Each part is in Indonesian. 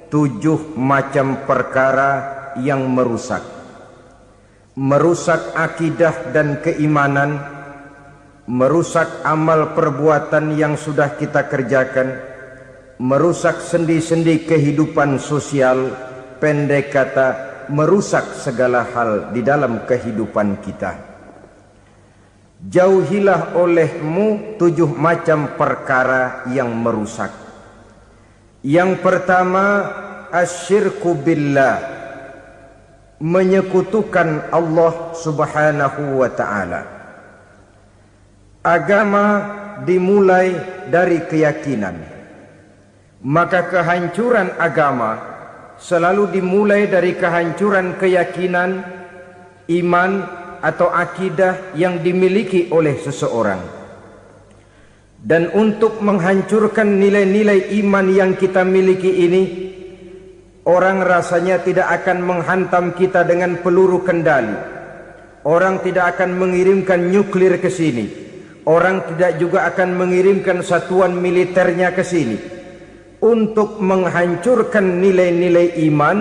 7 macam perkara yang merusak akidah dan keimanan, merusak amal perbuatan yang sudah kita kerjakan, merusak sendi-sendi kehidupan sosial, pendek kata merusak segala hal di dalam kehidupan kita. Jauhilah olehmu 7 macam perkara yang merusak. Yang pertama, asyirku billah, menyekutukan Allah subhanahu wa ta'ala. Agama dimulai dari keyakinan, maka kehancuran agama selalu dimulai dari kehancuran keyakinan, iman atau akidah yang dimiliki oleh seseorang. Dan untuk menghancurkan nilai-nilai iman yang kita miliki ini, orang rasanya tidak akan menghantam kita dengan peluru kendali. Orang tidak akan mengirimkan nuklir ke sini. Orang tidak juga akan mengirimkan satuan militernya ke sini. Untuk menghancurkan nilai-nilai iman,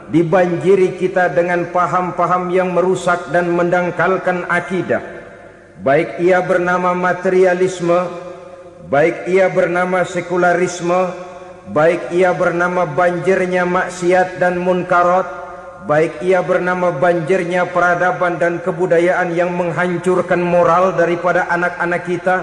dibanjiri kita dengan paham-paham yang merusak dan mendangkalkan akidah. Baik ia bernama materialisme, baik ia bernama sekularisme, baik ia bernama banjirnya maksiat dan munkarat, baik ia bernama banjirnya peradaban dan kebudayaan yang menghancurkan moral daripada anak-anak kita,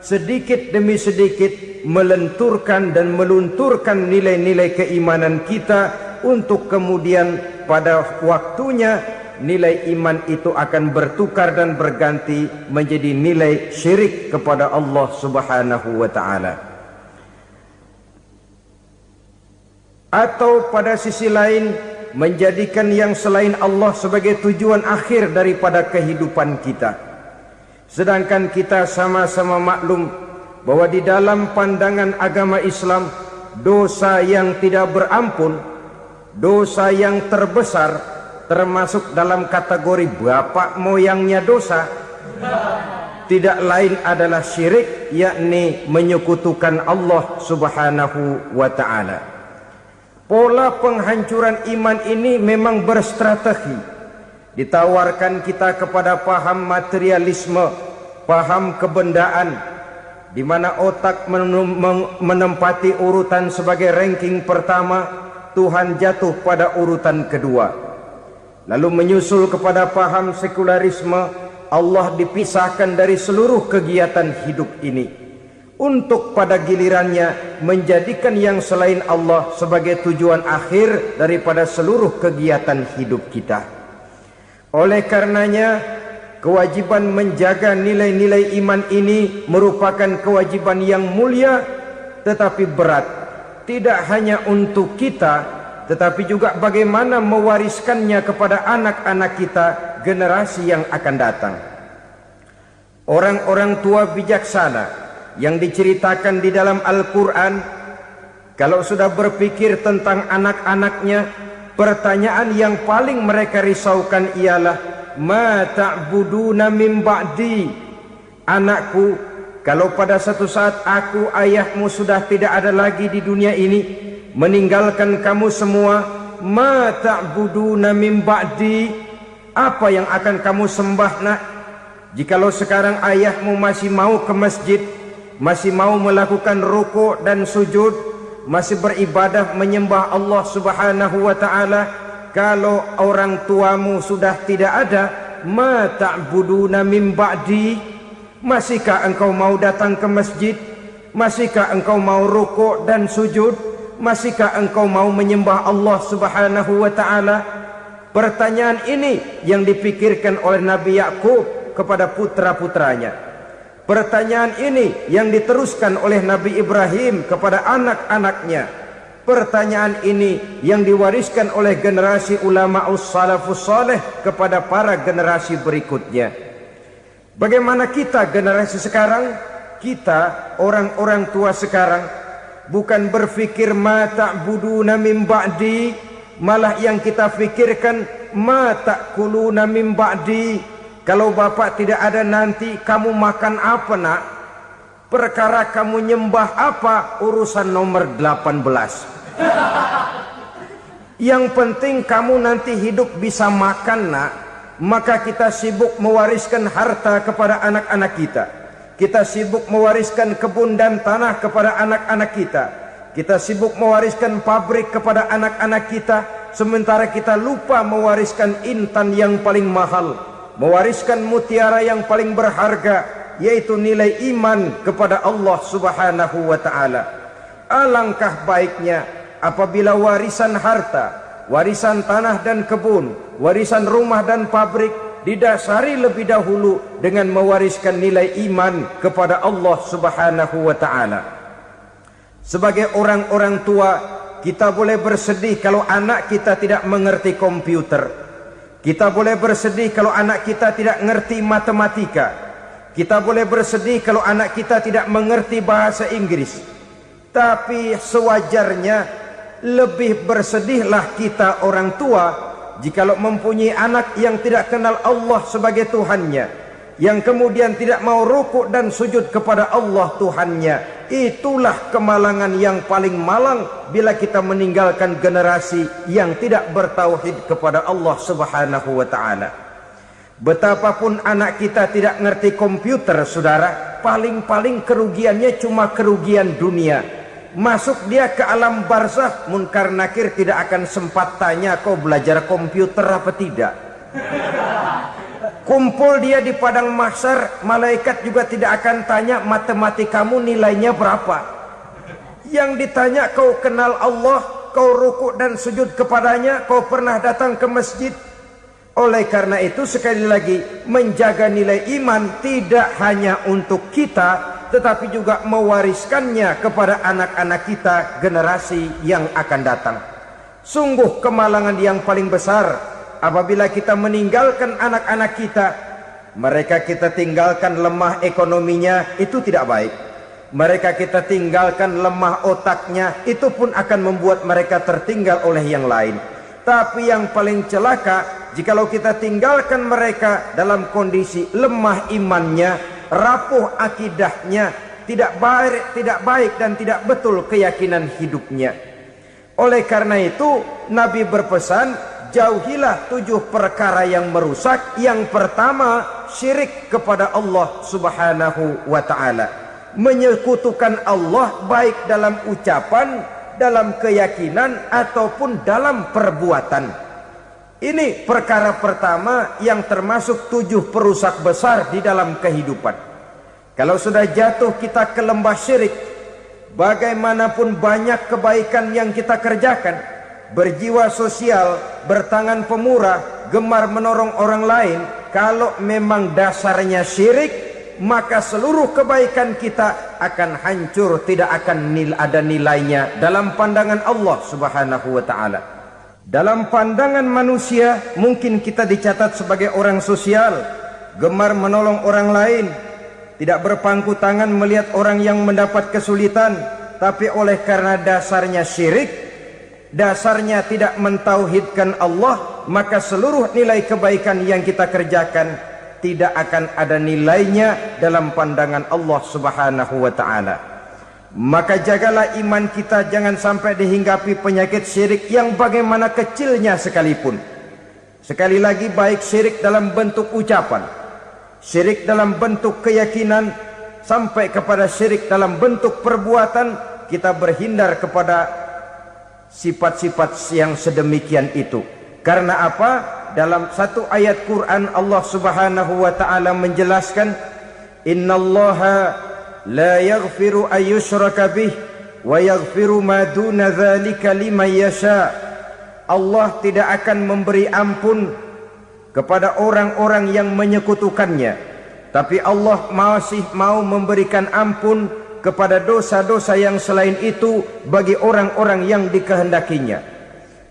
sedikit demi sedikit melenturkan dan melunturkan nilai-nilai keimanan kita, untuk kemudian pada waktunya nilai iman itu akan bertukar dan berganti menjadi nilai syirik kepada Allah subhanahu wa ta'ala. Atau pada sisi lain, menjadikan yang selain Allah sebagai tujuan akhir daripada kehidupan kita. Sedangkan kita sama-sama maklum bahwa di dalam pandangan agama Islam, dosa yang tidak berampun, dosa yang terbesar, termasuk dalam kategori bapak moyangnya dosa, tidak lain adalah syirik, yakni menyekutukan Allah subhanahu wa ta'ala. Pola penghancuran iman ini memang berstrategi. Ditawarkan kita kepada paham materialisme, paham kebendaan, di mana otak menempati urutan sebagai ranking pertama, Tuhan jatuh pada urutan kedua. Lalu menyusul kepada paham sekularisme, Allah dipisahkan dari seluruh kegiatan hidup ini, untuk pada gilirannya menjadikan yang selain Allah sebagai tujuan akhir daripada seluruh kegiatan hidup kita. Oleh karenanya, kewajiban menjaga nilai-nilai iman ini merupakan kewajiban yang mulia tetapi berat. Tidak hanya untuk kita, tetapi juga bagaimana mewariskannya kepada anak-anak kita, generasi yang akan datang. Orang-orang tua bijaksana yang diceritakan di dalam Al-Quran, kalau sudah berpikir tentang anak-anaknya, pertanyaan yang paling mereka risaukan ialah, ma ta'buduna min ba'di. Anakku, kalau pada satu saat aku, ayahmu sudah tidak ada lagi di dunia ini, meninggalkan kamu semua, ma ta'buduna min ba'di, apa yang akan kamu sembah nak? Jikalau sekarang ayahmu masih mau ke masjid, masih mau melakukan rukuk dan sujud, masih beribadah menyembah Allah subhanahu wa ta'ala, kalau orang tuamu sudah tidak ada, ma ta'buduna min ba'di, masihkah engkau mau datang ke masjid? Masihkah engkau mau rukuk dan sujud? Masihkah engkau mau menyembah Allah subhanahu wa ta'ala? Pertanyaan ini yang dipikirkan oleh Nabi Yakub kepada putra-putranya. Pertanyaan ini yang diteruskan oleh Nabi Ibrahim kepada anak-anaknya. Pertanyaan ini yang diwariskan oleh generasi ulama'us salafus saleh kepada para generasi berikutnya. Bagaimana kita generasi sekarang? Kita orang-orang tua sekarang bukan berfikir ma ta'buduna min ba'di, malah yang kita fikirkan ma ta'kuluna min ba'di. Kalau bapak tidak ada nanti kamu makan apa nak? Perkara kamu nyembah apa urusan nomor 18. Yang penting kamu nanti hidup bisa makan, nak. Maka kita sibuk mewariskan harta kepada anak-anak kita. Kita sibuk mewariskan kebun dan tanah kepada anak-anak kita. Kita sibuk mewariskan pabrik kepada anak-anak kita, sementara kita lupa mewariskan intan yang paling mahal, mewariskan mutiara yang paling berharga, yaitu nilai iman kepada Allah Subhanahu wa ta'ala. Alangkah baiknya apabila warisan harta, warisan tanah dan kebun, warisan rumah dan pabrik didasari lebih dahulu dengan mewariskan nilai iman kepada Allah Subhanahu wa ta'ala. Sebagai orang-orang tua, kita boleh bersedih kalau anak kita tidak mengerti komputer. Kita boleh bersedih kalau anak kita tidak mengerti matematika. Kita boleh bersedih kalau anak kita tidak mengerti bahasa Inggris. Tapi sewajarnya lebih bersedihlah kita orang tua jikalau mempunyai anak yang tidak kenal Allah sebagai Tuhannya, yang kemudian tidak mau rukuk dan sujud kepada Allah Tuhannya. Itulah kemalangan yang paling malang bila kita meninggalkan generasi yang tidak bertauhid kepada Allah Subhanahu wa ta'ala. Betapapun anak kita tidak ngerti komputer, saudara, paling-paling kerugiannya cuma kerugian dunia. Masuk dia ke alam barzakh, munkar nakir tidak akan sempat tanya kau belajar komputer apa tidak. Kumpul dia di padang mahsyar, malaikat juga tidak akan tanya matematikamu nilainya berapa. Yang ditanya kau kenal Allah, kau rukuk dan sujud kepadanya, kau pernah datang ke masjid. Oleh karena itu sekali lagi, menjaga nilai iman tidak hanya untuk kita, tetapi juga mewariskannya kepada anak-anak kita, generasi yang akan datang. Sungguh kemalangan yang paling besar apabila kita meninggalkan anak-anak kita. Mereka kita tinggalkan lemah ekonominya, itu tidak baik. Mereka kita tinggalkan lemah otaknya, itu pun akan membuat mereka tertinggal oleh yang lain. Tapi yang paling celaka, jikalau kita tinggalkan mereka dalam kondisi lemah imannya, rapuh akidahnya, tidak baik dan tidak betul keyakinan hidupnya. Oleh karena itu Nabi berpesan, jauhilah 7 perkara yang merusak. Yang pertama, syirik kepada Allah Subhanahu wa ta'ala. Menyekutukan Allah baik dalam ucapan, dalam keyakinan ataupun dalam perbuatan. Ini perkara pertama yang termasuk 7 perusak besar di dalam kehidupan. Kalau sudah jatuh kita ke lembah syirik, bagaimanapun banyak kebaikan yang kita kerjakan, berjiwa sosial, bertangan pemurah, gemar menolong orang lain, kalau memang dasarnya syirik, maka seluruh kebaikan kita akan hancur, tidak akan ada nilainya dalam pandangan Allah Subhanahu wa ta'ala. Dalam pandangan manusia mungkin kita dicatat sebagai orang sosial, gemar menolong orang lain, tidak berpangku tangan melihat orang yang mendapat kesulitan. Tapi oleh karena dasarnya syirik, dasarnya tidak mentauhidkan Allah, maka seluruh nilai kebaikan yang kita kerjakan tidak akan ada nilainya dalam pandangan Allah Subhanahu wa ta'ala. Maka jagalah iman kita, jangan sampai dihinggapi penyakit syirik yang bagaimana kecilnya sekalipun. Sekali lagi, baik syirik dalam bentuk ucapan, syirik dalam bentuk keyakinan, sampai kepada syirik dalam bentuk perbuatan, kita berhindar kepada sifat-sifat yang sedemikian itu. Karena apa? Dalam satu ayat Quran Allah Subhanahu wa ta'ala menjelaskan, innallaha la yaghfiru ayyushraka bih wa yaghfiru ma duna dzalika liman yasha. Allah tidak akan memberi ampun kepada orang-orang yang menyekutukannya, tapi Allah masih mau memberikan ampun kepada dosa-dosa yang selain itu bagi orang-orang yang dikehendakinya.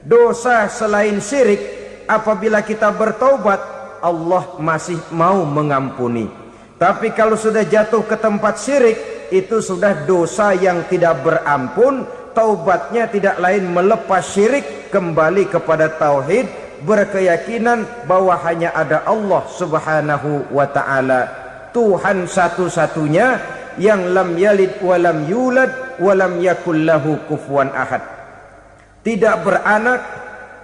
Dosa selain syirik, apabila kita bertaubat, Allah masih mau mengampuni. Tapi kalau sudah jatuh ke tempat syirik, itu sudah dosa yang tidak berampun. Taubatnya tidak lain melepas syirik, kembali kepada tauhid, berkeyakinan bahwa hanya ada Allah Subhanahu wa ta'ala, Tuhan satu-satunya, yang lam yalid walam yulad walam yakul lahu kufuwan ahad. tidak beranak,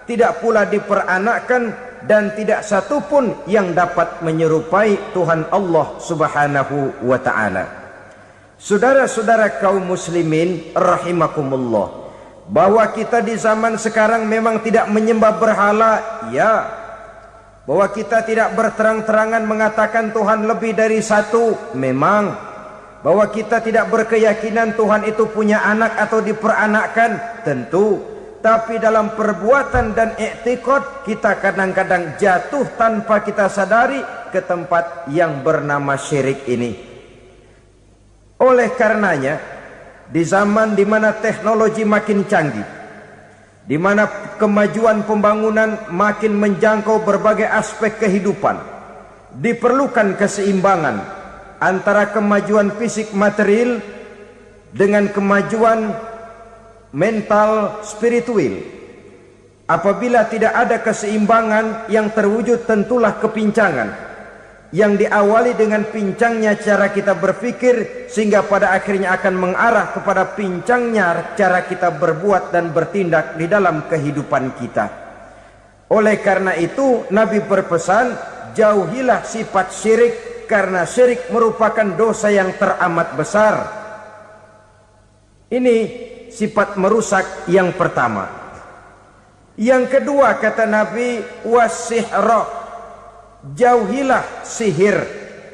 tidak pula diperanakkan, dan tidak satupun yang dapat menyerupai Tuhan Allah Subhanahu wa ta'ala. Saudara-saudara kaum muslimin rahimakumullah, bahwa kita di zaman sekarang memang tidak menyembah berhala, ya. Bahwa kita tidak berterang-terangan mengatakan Tuhan lebih dari satu, memang. Bahwa kita tidak berkeyakinan Tuhan itu punya anak atau diperanakkan, tentu. Tapi dalam perbuatan dan i'tiqad kita kadang-kadang jatuh tanpa kita sadari ke tempat yang bernama syirik ini. Oleh karenanya, di zaman di mana teknologi makin canggih, di mana kemajuan pembangunan makin menjangkau berbagai aspek kehidupan, diperlukan keseimbangan antara kemajuan fisik material dengan kemajuan mental spiritual. Apabila tidak ada keseimbangan, yang terwujud tentulah kepincangan, yang diawali dengan pincangnya cara kita berpikir, sehingga pada akhirnya akan mengarah kepada pincangnya cara kita berbuat dan bertindak di dalam kehidupan kita. Oleh karena itu Nabi berpesan, jauhilah sifat syirik, karena syirik merupakan dosa yang teramat besar. Ini sifat merusak yang pertama. Yang kedua kata Nabi, wasihra, jauhilah sihir.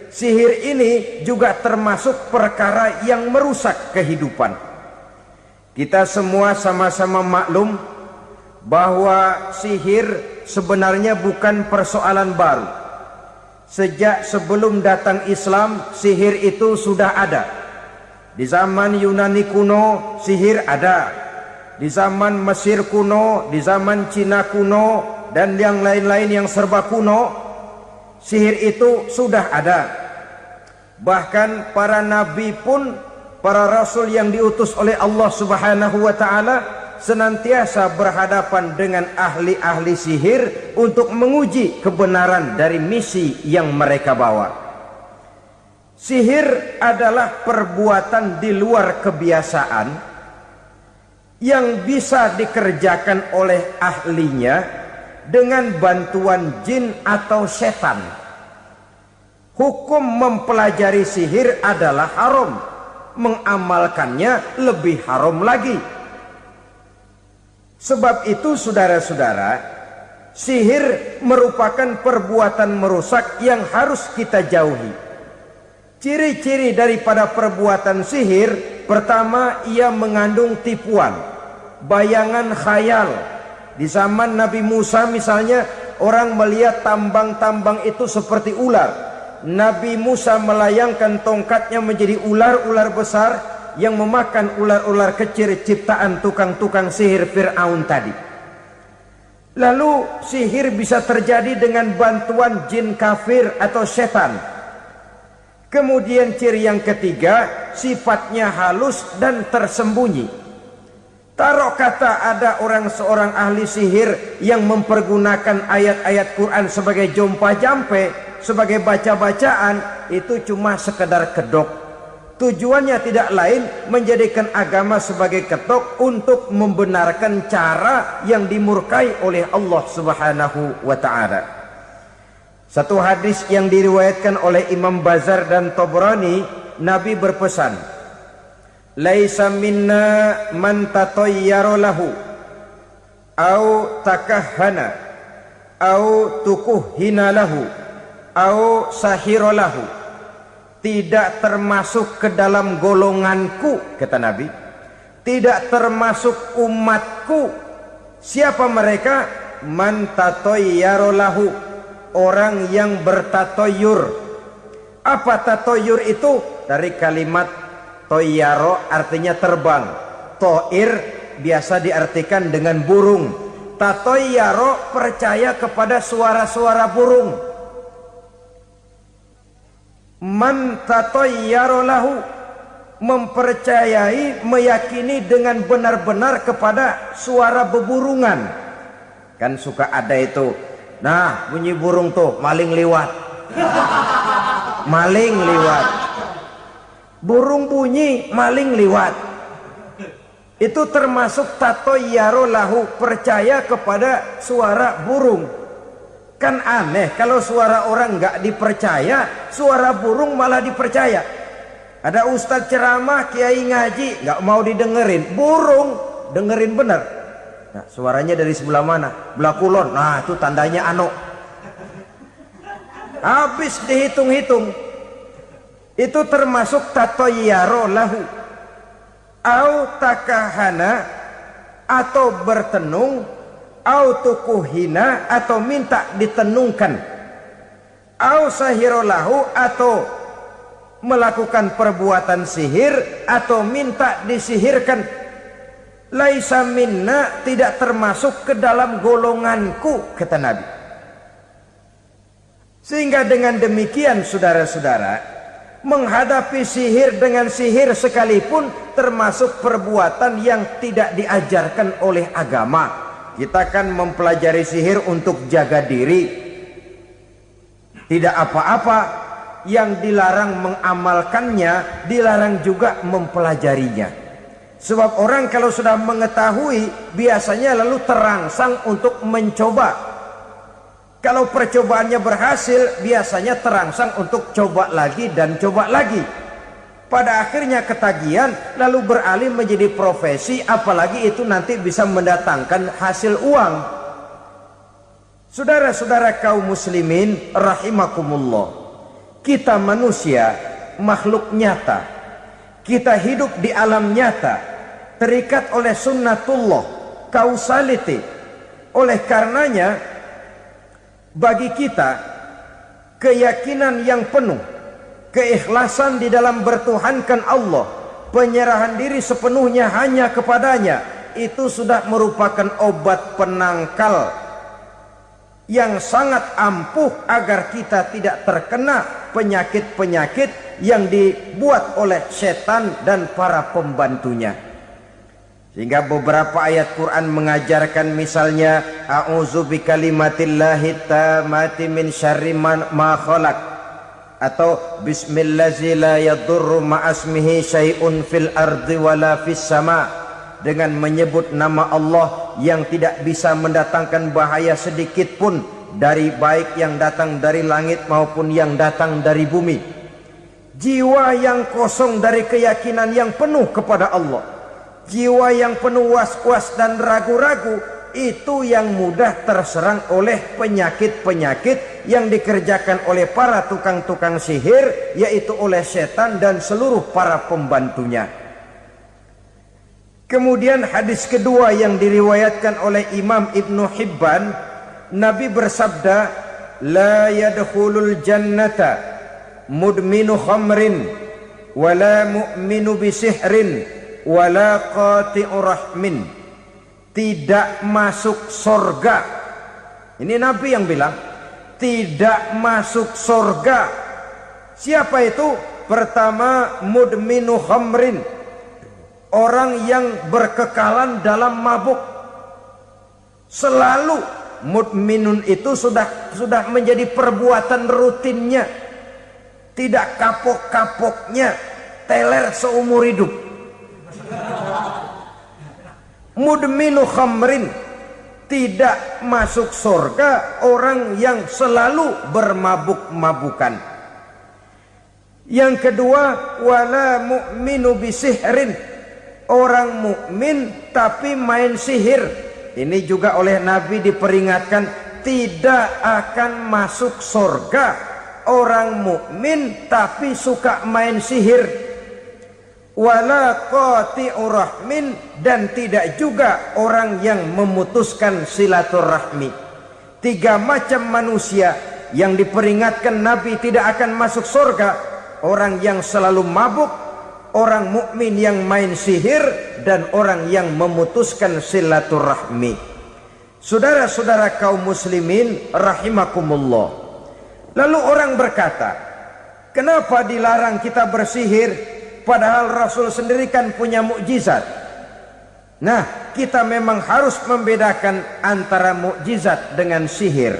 Sihir ini juga termasuk perkara yang merusak kehidupan. Kita semua sama-sama maklum bahwa sihir sebenarnya bukan persoalan baru. Sejak sebelum datang Islam, sihir itu sudah ada. Di zaman Yunani kuno, sihir ada. Di zaman Mesir kuno, di zaman Cina kuno, dan yang lain-lain yang serba kuno, sihir itu sudah ada. Bahkan para nabi pun, para rasul yang diutus oleh Allah Subhanahu wa ta'ala, senantiasa berhadapan dengan ahli-ahli sihir untuk menguji kebenaran dari misi yang mereka bawa. Sihir adalah perbuatan di luar kebiasaan yang bisa dikerjakan oleh ahlinya dengan bantuan jin atau setan. Hukum mempelajari sihir adalah haram, mengamalkannya lebih haram lagi. Sebab itu saudara-saudara, sihir merupakan perbuatan merusak yang harus kita jauhi. Ciri-ciri daripada perbuatan sihir, pertama, ia mengandung tipuan, bayangan khayal. Di zaman Nabi Musa misalnya, orang melihat tambang-tambang itu seperti ular. Nabi Musa melayangkan tongkatnya menjadi ular-ular besar yang memakan ular-ular kecil ciptaan tukang-tukang sihir Fir'aun tadi. Lalu sihir bisa terjadi dengan bantuan jin kafir atau setan. Kemudian ciri yang ketiga, sifatnya halus dan tersembunyi. Taruh kata ada seorang ahli sihir yang mempergunakan ayat-ayat Quran sebagai jompa-jampe, sebagai baca-bacaan, itu cuma sekedar kedok. Tujuannya tidak lain menjadikan agama sebagai ketok untuk membenarkan cara yang dimurkai oleh Allah Subhanahu wa ta'ala. Satu hadis yang diriwayatkan oleh Imam Bazar dan Tabrani, Nabi berpesan, laisa minna man tatayyara lahu au takahhana au tukuhhina lahu au sahira lahu. Tidak termasuk ke dalam golonganku, kata Nabi. Tidak termasuk umatku. Siapa mereka? Man tatayyara lahu, orang yang bertatoyur. Apa tatoyur itu? Dari kalimat toyaro, artinya terbang. Toir biasa diartikan dengan burung. Tatoyaro percaya kepada suara-suara burung. Man tatayyara lahu, mempercayai, meyakini dengan benar-benar kepada suara beburungan. Kan suka ada itu, nah bunyi burung tuh, maling liwat. Maling liwat. Burung bunyi, maling liwat. Itu termasuk tatoyaro lahu, percaya kepada suara burung. Kan aneh kalau suara orang nggak dipercaya, suara burung malah dipercaya. Ada ustadz ceramah, kiai ngaji, nggak mau didengerin, burung dengerin bener. Nah, suaranya dari sebelah mana? Belah kulon. Nah, itu tandanya ano. Habis dihitung-hitung. Itu termasuk tatoyaro lahu. Au takahana, atau bertenung, au tukuhina, atau minta ditenungkan, au sahirolahu, atau melakukan perbuatan sihir, atau minta disihirkan. Laisa minna, tidak termasuk ke dalam golonganku, kata Nabi. Sehingga dengan demikian saudara-saudara, menghadapi sihir dengan sihir sekalipun termasuk perbuatan yang tidak diajarkan oleh agama. Kita kan mempelajari sihir untuk jaga diri, tidak apa-apa. Yang dilarang mengamalkannya, dilarang juga mempelajarinya. Sebab orang kalau sudah mengetahui, biasanya lalu terangsang untuk mencoba. Kalau percobaannya berhasil, biasanya terangsang untuk coba lagi dan coba lagi. Pada akhirnya ketagihan, lalu beralih menjadi profesi, apalagi itu nanti bisa mendatangkan hasil uang. Saudara-saudara kaum muslimin rahimakumullah, kita manusia makhluk nyata. Kita hidup di alam nyata, terikat oleh sunnatullah, causality. Oleh karenanya, bagi kita keyakinan yang penuh, keikhlasan di dalam bertuhankan Allah, penyerahan diri sepenuhnya hanya kepadanya, itu sudah merupakan obat penangkal yang sangat ampuh agar kita tidak terkena penyakit-penyakit yang dibuat oleh setan dan para pembantunya. Sehingga beberapa ayat Quran mengajarkan, misalnya a'udzu bikalimatillahi tammati min syarri ma khalaq, atau bismillazi la yadurru ma'asmihi syai'un fil ardi wala fis sama, dengan menyebut nama Allah yang tidak bisa mendatangkan bahaya sedikit pun, dari baik yang datang dari langit maupun yang datang dari bumi. Jiwa yang kosong dari keyakinan yang penuh kepada Allah, jiwa yang penuh was-was dan ragu-ragu, itu yang mudah terserang oleh penyakit-penyakit yang dikerjakan oleh para tukang-tukang sihir, yaitu oleh setan dan seluruh para pembantunya. Kemudian hadis kedua yang diriwayatkan oleh Imam Ibnu Hibban, Nabi bersabda, la yadkhulul jannata mudminu khamrin wala mu'minu bisihrin wala qati'u rahmin. Tidak masuk sorga. Ini Nabi yang bilang, tidak masuk sorga. Siapa itu? Pertama, mudminu khamrin, orang yang berkekalan dalam mabuk. Selalu mudminun itu sudah menjadi perbuatan rutinnya, tidak kapok-kapoknya, teler seumur hidup. Mudminu khamrin, tidak masuk surga orang yang selalu bermabuk-mabukan. Yang kedua, wala mu'minu bisihrin, orang mukmin tapi main sihir. Ini juga oleh Nabi diperingatkan, tidak akan masuk surga orang mukmin tapi suka main sihir. Wala qati'u rahmin, dan tidak juga orang yang memutuskan silaturahmi. Tiga macam manusia yang diperingatkan Nabi tidak akan masuk surga: orang yang selalu mabuk, orang mukmin yang main sihir, dan orang yang memutuskan silaturahmi. Saudara-saudara kaum muslimin rahimakumullah. Lalu orang berkata, kenapa dilarang kita bersihir? Padahal Rasul sendiri kan punya mukjizat. Nah, kita memang harus membedakan antara mukjizat dengan sihir.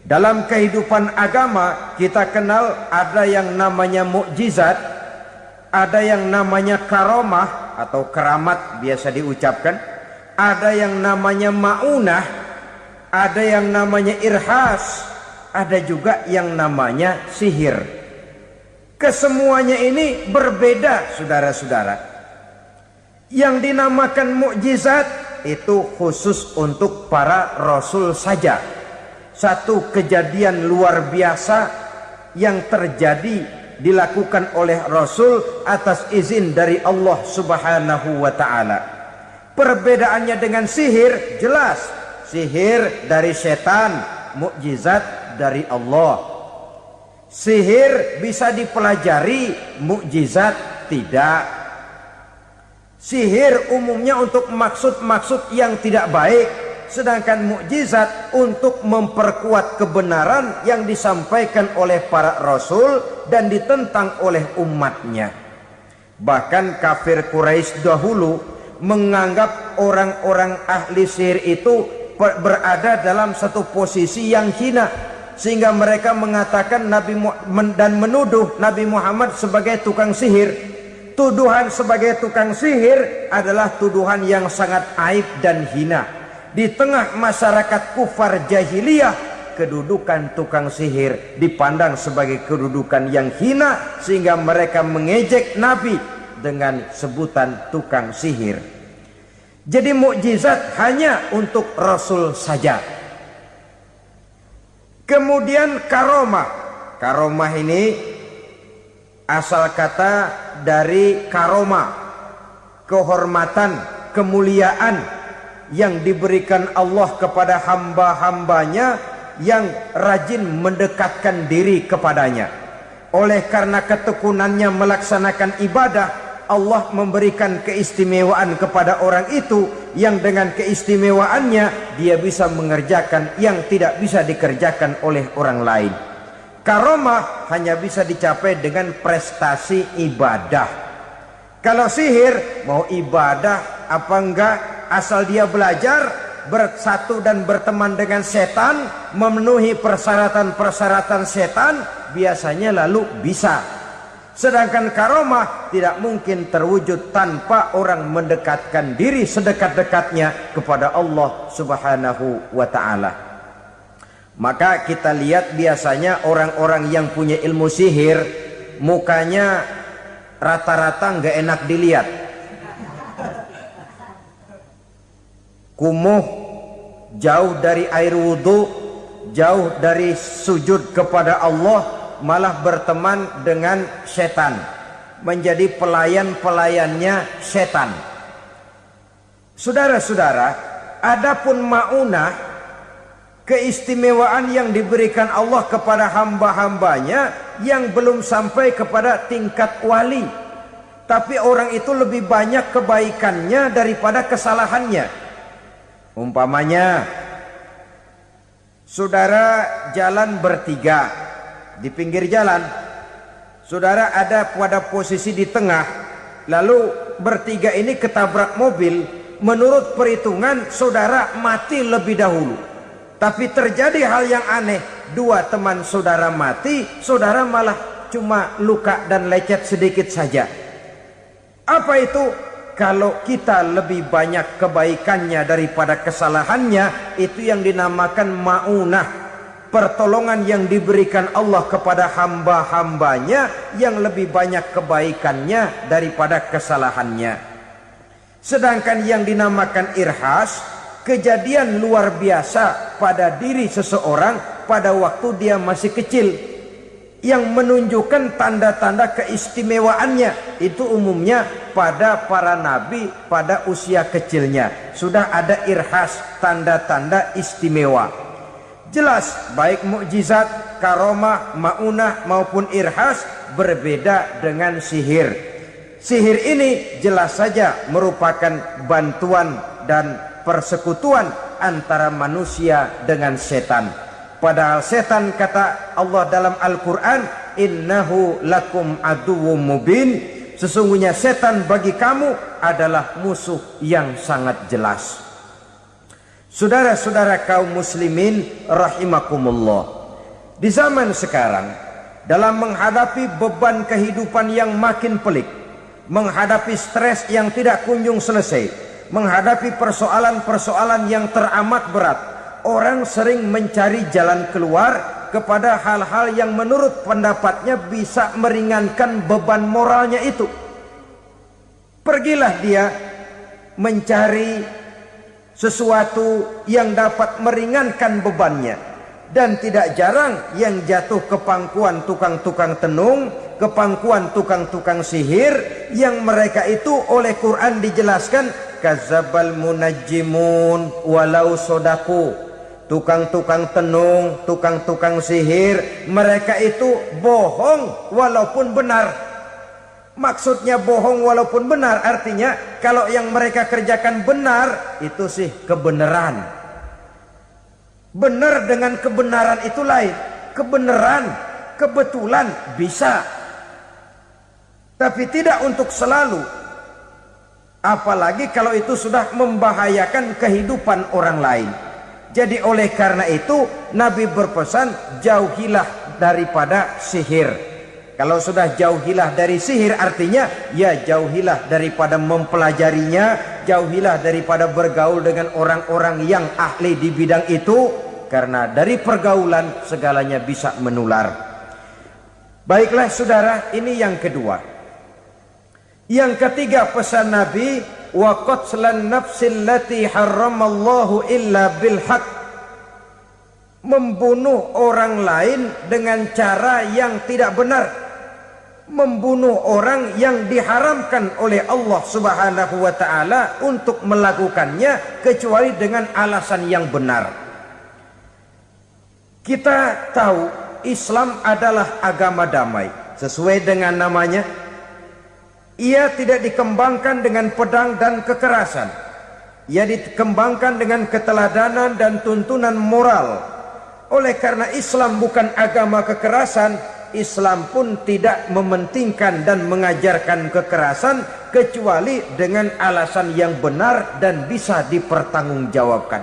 Dalam kehidupan agama kita kenal ada yang namanya mukjizat, Ada yang namanya karomah atau keramat biasa diucapkan. Ada yang namanya maunah. Ada yang namanya irhas. Ada juga yang namanya sihir. Kesemuanya ini berbeda, saudara-saudara. Yang dinamakan mukjizat itu khusus untuk para rasul saja. Satu kejadian luar biasa yang terjadi dilakukan oleh Rasul atas izin dari Allah Subhanahu wa ta'ala. Perbedaannya dengan sihir jelas. Sihir dari setan, mukjizat dari Allah. Sihir bisa dipelajari, mukjizat tidak. Sihir umumnya untuk maksud-maksud yang tidak baik, sedangkan mukjizat untuk memperkuat kebenaran yang disampaikan oleh para rasul dan ditentang oleh umatnya. Bahkan kafir Quraisy dahulu menganggap orang-orang ahli sihir itu berada dalam satu posisi yang hina, sehingga mereka mengatakan dan menuduh Nabi Muhammad sebagai tukang sihir. Tuduhan sebagai tukang sihir adalah tuduhan yang sangat aib dan hina. Di tengah masyarakat kufar jahiliyah, kedudukan tukang sihir dipandang sebagai kedudukan yang hina, sehingga mereka mengejek Nabi dengan sebutan tukang sihir. Jadi mukjizat hanya untuk Rasul saja. Kemudian karomah. Karomah ini asal kata dari karoma, kehormatan, kemuliaan yang diberikan Allah kepada hamba-hambanya yang rajin mendekatkan diri kepadanya. Oleh karena ketekunannya melaksanakan ibadah, Allah memberikan keistimewaan kepada orang itu, yang dengan keistimewaannya dia bisa mengerjakan yang tidak bisa dikerjakan oleh orang lain. Karomah hanya bisa dicapai dengan prestasi ibadah. Kalau sihir mau ibadah apa enggak, asal dia belajar, bersatu dan berteman dengan setan, memenuhi persyaratan-persyaratan setan, biasanya lalu bisa. Sedangkan karomah tidak mungkin terwujud tanpa orang mendekatkan diri sedekat-dekatnya kepada Allah Subhanahu wa ta'ala. Maka kita lihat biasanya orang-orang yang punya ilmu sihir, mukanya rata-rata nggak enak dilihat. Kumuh, jauh dari air wudhu, jauh dari sujud kepada Allah, malah berteman dengan setan, menjadi pelayan-pelayannya setan. Saudara-saudara, adapun maunah, keistimewaan yang diberikan Allah kepada hamba-hambanya yang belum sampai kepada tingkat wali, tapi orang itu lebih banyak kebaikannya daripada kesalahannya. Umpamanya, saudara jalan bertiga di pinggir jalan, saudara ada pada posisi di tengah, lalu bertiga ini ketabrak mobil. Menurut perhitungan saudara mati lebih dahulu, tapi terjadi hal yang aneh, dua teman saudara mati, saudara malah cuma luka dan lecet sedikit saja. Apa itu? Kalau kita lebih banyak kebaikannya daripada kesalahannya, itu yang dinamakan maunah, pertolongan yang diberikan Allah kepada hamba-hambanya yang lebih banyak kebaikannya daripada kesalahannya. Sedangkan yang dinamakan irhas, kejadian luar biasa pada diri seseorang pada waktu dia masih kecil, yang menunjukkan tanda-tanda keistimewaannya. Itu umumnya pada para nabi pada usia kecilnya sudah ada irhas, tanda-tanda istimewa. Jelas baik mukjizat, karomah, maunah maupun irhas berbeda dengan sihir. Sihir ini jelas saja merupakan bantuan dan persekutuan antara manusia dengan setan. Padahal setan, kata Allah dalam Al-Quran, innahu lakum aduwwum mubin, sesungguhnya setan bagi kamu adalah musuh yang sangat jelas. Saudara-saudara kaum muslimin rahimakumullah, di zaman sekarang dalam menghadapi beban kehidupan yang makin pelik, menghadapi stres yang tidak kunjung selesai, menghadapi persoalan-persoalan yang teramat berat, orang sering mencari jalan keluar kepada hal-hal yang menurut pendapatnya bisa meringankan beban moralnya itu. Pergilah dia mencari sesuatu yang dapat meringankan bebannya. Dan tidak jarang yang jatuh ke pangkuan tukang-tukang tenung, ke pangkuan tukang-tukang sihir, yang mereka itu oleh Quran dijelaskan kadzabal munajjimun walau sodaku. Tukang-tukang tenung, tukang-tukang sihir, mereka itu bohong walaupun benar. Maksudnya bohong walaupun benar artinya kalau yang mereka kerjakan benar itu sih kebenaran. Benar dengan kebenaran itu lain. Kebenaran, kebetulan bisa, tapi tidak untuk selalu. Apalagi kalau itu sudah membahayakan kehidupan orang lain. Jadi oleh karena itu Nabi berpesan jauhilah daripada sihir. Kalau sudah jauhilah dari sihir artinya ya jauhilah daripada mempelajarinya, jauhilah daripada bergaul dengan orang-orang yang ahli di bidang itu, karena dari pergaulan segalanya bisa menular. Baiklah saudara, ini yang kedua. Yang ketiga pesan Nabi, wa qatlan nafsil lati harramallahu illa bil haq. Membunuh orang lain dengan cara yang tidak benar. Membunuh orang yang diharamkan oleh Allah Subhanahu wa taala untuk melakukannya kecuali dengan alasan yang benar. Kita tahu Islam adalah agama damai. Sesuai dengan namanya, ia tidak dikembangkan dengan pedang dan kekerasan. Ia dikembangkan dengan keteladanan dan tuntunan moral. Oleh karena Islam bukan agama kekerasan, Islam pun tidak mementingkan dan mengajarkan kekerasan kecuali dengan alasan yang benar dan bisa dipertanggungjawabkan.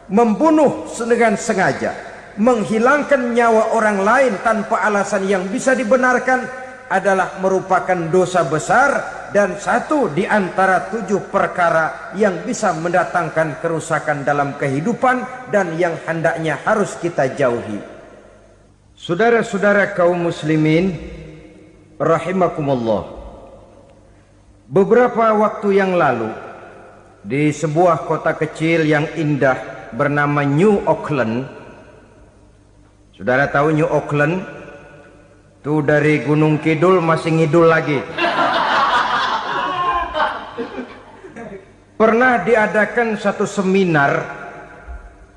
Membunuh dengan sengaja, menghilangkan nyawa orang lain tanpa alasan yang bisa dibenarkan adalah merupakan dosa besar dan satu di antara 7 perkara yang bisa mendatangkan kerusakan dalam kehidupan dan yang hendaknya harus kita jauhi. Saudara-saudara kaum muslimin rahimakumullah, beberapa waktu yang lalu di sebuah kota kecil yang indah bernama New Auckland. Saudara tahu New Auckland? Itu dari Gunung Kidul masih ngidul lagi. Pernah diadakan satu seminar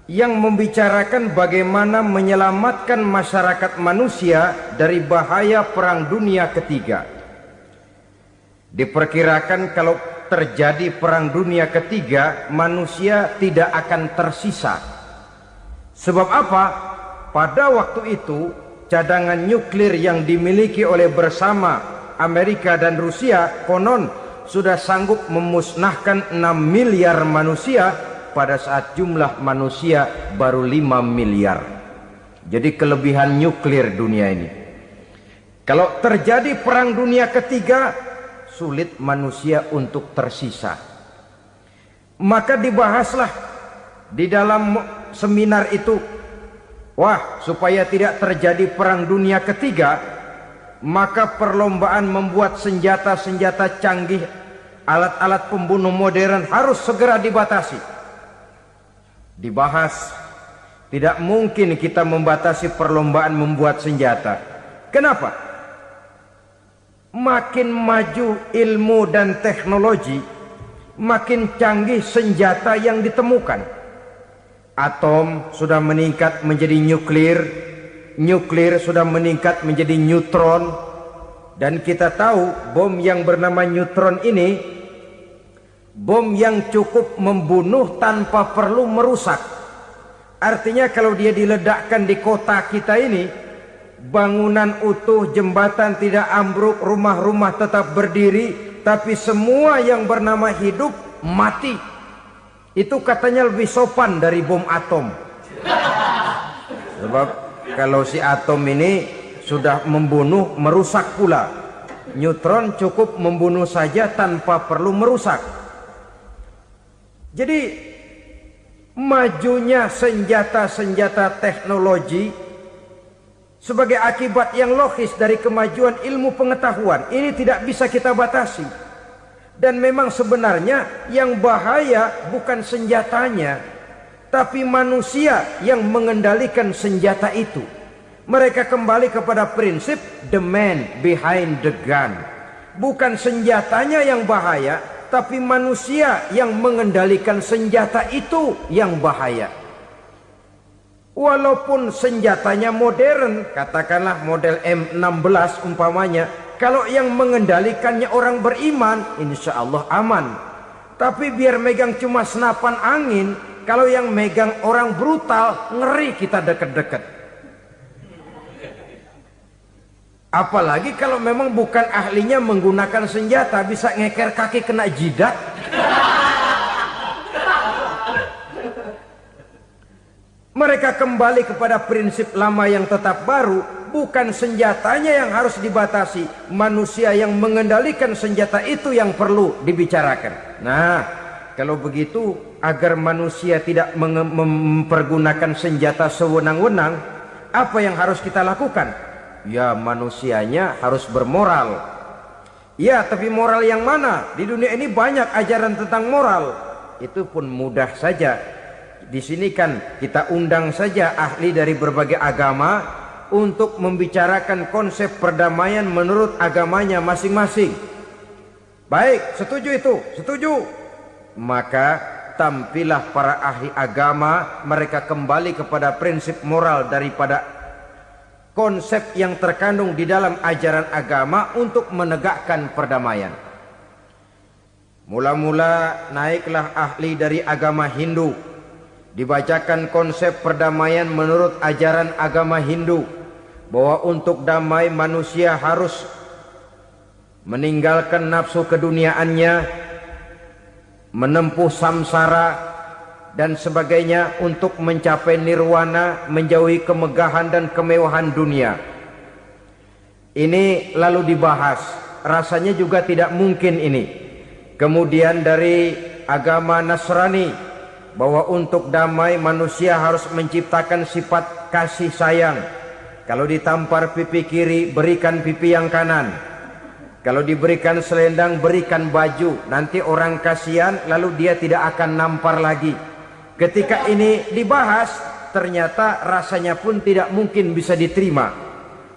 yang membicarakan bagaimana menyelamatkan masyarakat manusia dari bahaya Perang Dunia Ketiga. Diperkirakan kalau terjadi Perang Dunia Ketiga, manusia tidak akan tersisa. Sebab apa? Pada waktu itu cadangan nuklir yang dimiliki oleh bersama Amerika dan Rusia konon sudah sanggup memusnahkan 6 miliar manusia pada saat jumlah manusia baru 5 miliar. Jadi kelebihan nuklir dunia ini. Kalau terjadi Perang Dunia Ketiga, sulit manusia untuk tersisa. Maka dibahaslah di dalam seminar itu, wah, supaya tidak terjadi Perang Dunia Ketiga, maka perlombaan membuat senjata-senjata canggih, alat-alat pembunuh modern harus segera dibatasi. Dibahas, tidak mungkin kita membatasi perlombaan membuat senjata. Kenapa? Makin maju ilmu dan teknologi, makin canggih senjata yang ditemukan. Atom sudah meningkat menjadi nuklir, nuklir sudah meningkat menjadi neutron, dan kita tahu bom yang bernama neutron ini bom yang cukup membunuh tanpa perlu merusak. Artinya kalau dia diledakkan di kota kita ini, bangunan utuh, jembatan tidak ambruk, rumah-rumah tetap berdiri, tapi semua yang bernama hidup mati. Itu katanya lebih sopan dari bom atom. Sebab kalau si atom ini sudah membunuh, merusak pula. Neutron cukup membunuh saja tanpa perlu merusak. Jadi majunya senjata-senjata teknologi sebagai akibat yang logis dari kemajuan ilmu pengetahuan ini tidak bisa kita batasi. Dan memang sebenarnya yang bahaya bukan senjatanya, tapi manusia yang mengendalikan senjata itu. Mereka kembali kepada prinsip the man behind the gun. Bukan senjatanya yang bahaya, tapi manusia yang mengendalikan senjata itu yang bahaya. Walaupun senjatanya modern, katakanlah model M16 umpamanya, kalau yang mengendalikannya orang beriman, insya Allah aman. Tapi biar megang cuma senapan angin, kalau yang megang orang brutal, ngeri kita deket-deket. Apalagi kalau memang bukan ahlinya menggunakan senjata, bisa ngeker kaki kena jidat. Mereka kembali kepada prinsip lama yang tetap baru. Bukan senjatanya yang harus dibatasi, manusia yang mengendalikan senjata itu yang perlu dibicarakan. Nah, kalau begitu, agar manusia tidak mempergunakan senjata sewenang-wenang, apa yang harus kita lakukan? Ya, manusianya harus bermoral. Ya, tapi moral yang mana? Di dunia ini banyak ajaran tentang moral. Itu pun mudah saja. Di sini kan kita undang saja ahli dari berbagai agama untuk membicarakan konsep perdamaian menurut agamanya masing-masing. Baik, setuju itu, setuju. Maka tampillah para ahli agama, mereka kembali kepada prinsip moral daripada konsep yang terkandung di dalam ajaran agama untuk menegakkan perdamaian. Mula-mula naiklah ahli dari agama Hindu, dibacakan konsep perdamaian menurut ajaran agama Hindu, bahwa untuk damai manusia harus meninggalkan nafsu keduniaannya, menempuh samsara dan sebagainya untuk mencapai nirwana, menjauhi kemegahan dan kemewahan dunia. Ini lalu dibahas, rasanya juga tidak mungkin ini. Kemudian dari agama Nasrani, bahwa untuk damai manusia harus menciptakan sifat kasih sayang. Kalau ditampar pipi kiri, berikan pipi yang kanan. Kalau diberikan selendang, berikan baju. Nanti orang kasihan, lalu dia tidak akan nampar lagi. Ketika ini dibahas, ternyata rasanya pun tidak mungkin bisa diterima.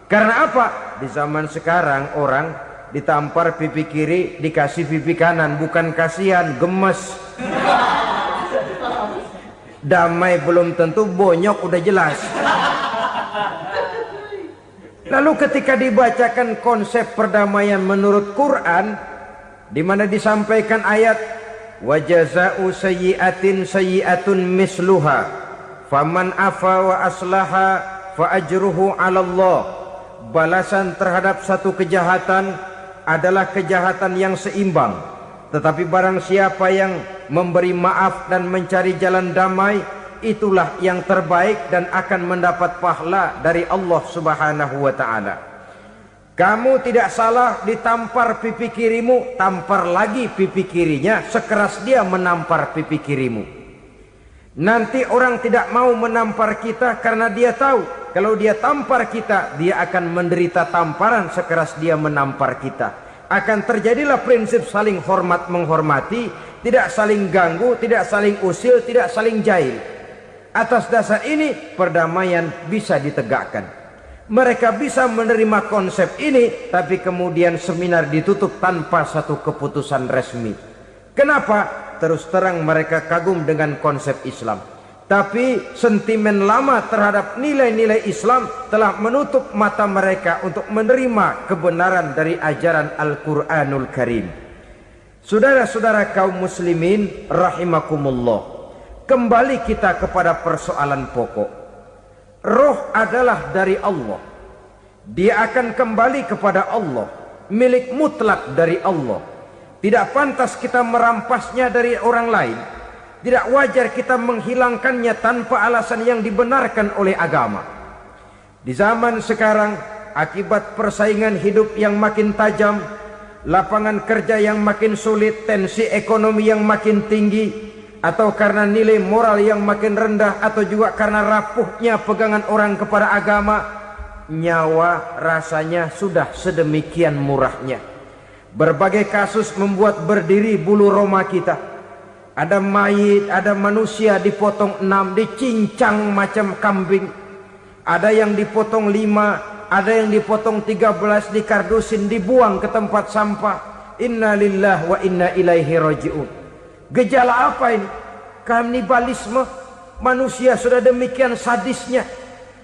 Karena apa? Di zaman sekarang orang ditampar pipi kiri, dikasih pipi kanan. Bukan kasihan, gemes. Damai belum tentu, bonyok udah jelas. Lalu ketika dibacakan konsep perdamaian menurut Quran, di mana disampaikan ayat wa jazaa'u sayyi'atin sayyi'atun misluha faman afa wa aslaha fa ajruhu 'ala Allah. Balasan terhadap satu kejahatan adalah kejahatan yang seimbang. Tetapi barang siapa yang memberi maaf dan mencari jalan damai, itulah yang terbaik dan akan mendapat pahala dari Allah Subhanahu wa ta'ala. Kamu tidak salah ditampar pipi kirimu, tampar lagi pipi kirinya sekeras dia menampar pipi kirimu. Nanti orang tidak mau menampar kita karena dia tahu kalau dia tampar kita, dia akan menderita tamparan sekeras dia menampar kita. Akan terjadilah prinsip saling hormat menghormati, tidak saling ganggu, tidak saling usil, tidak saling jahil. Atas dasar ini perdamaian bisa ditegakkan. Mereka bisa menerima konsep ini, tapi kemudian seminar ditutup tanpa satu keputusan resmi. Kenapa? Terus terang mereka kagum dengan konsep Islam, tapi sentimen lama terhadap nilai-nilai Islam telah menutup mata mereka untuk menerima kebenaran dari ajaran Al-Quranul Karim. Saudara-saudara kaum muslimin rahimakumullah, kembali kita kepada persoalan pokok. Roh adalah dari Allah. Dia akan kembali kepada Allah, milik mutlak dari Allah. Tidak pantas kita merampasnya dari orang lain. Tidak wajar kita menghilangkannya tanpa alasan yang dibenarkan oleh agama. Di zaman sekarang akibat persaingan hidup yang makin tajam, lapangan kerja yang makin sulit, tensi ekonomi yang makin tinggi, atau karena nilai moral yang makin rendah, atau juga karena rapuhnya pegangan orang kepada agama, nyawa rasanya sudah sedemikian murahnya. Berbagai kasus membuat berdiri bulu roma kita. Ada mayit, ada manusia dipotong 6, dicincang macam kambing. Ada yang dipotong 5, ada yang dipotong 13, dikardusin, dibuang ke tempat sampah. Inna lillahi wa inna ilaihi raji'un. Gejala apa ini? Kanibalisme. Manusia sudah demikian sadisnya,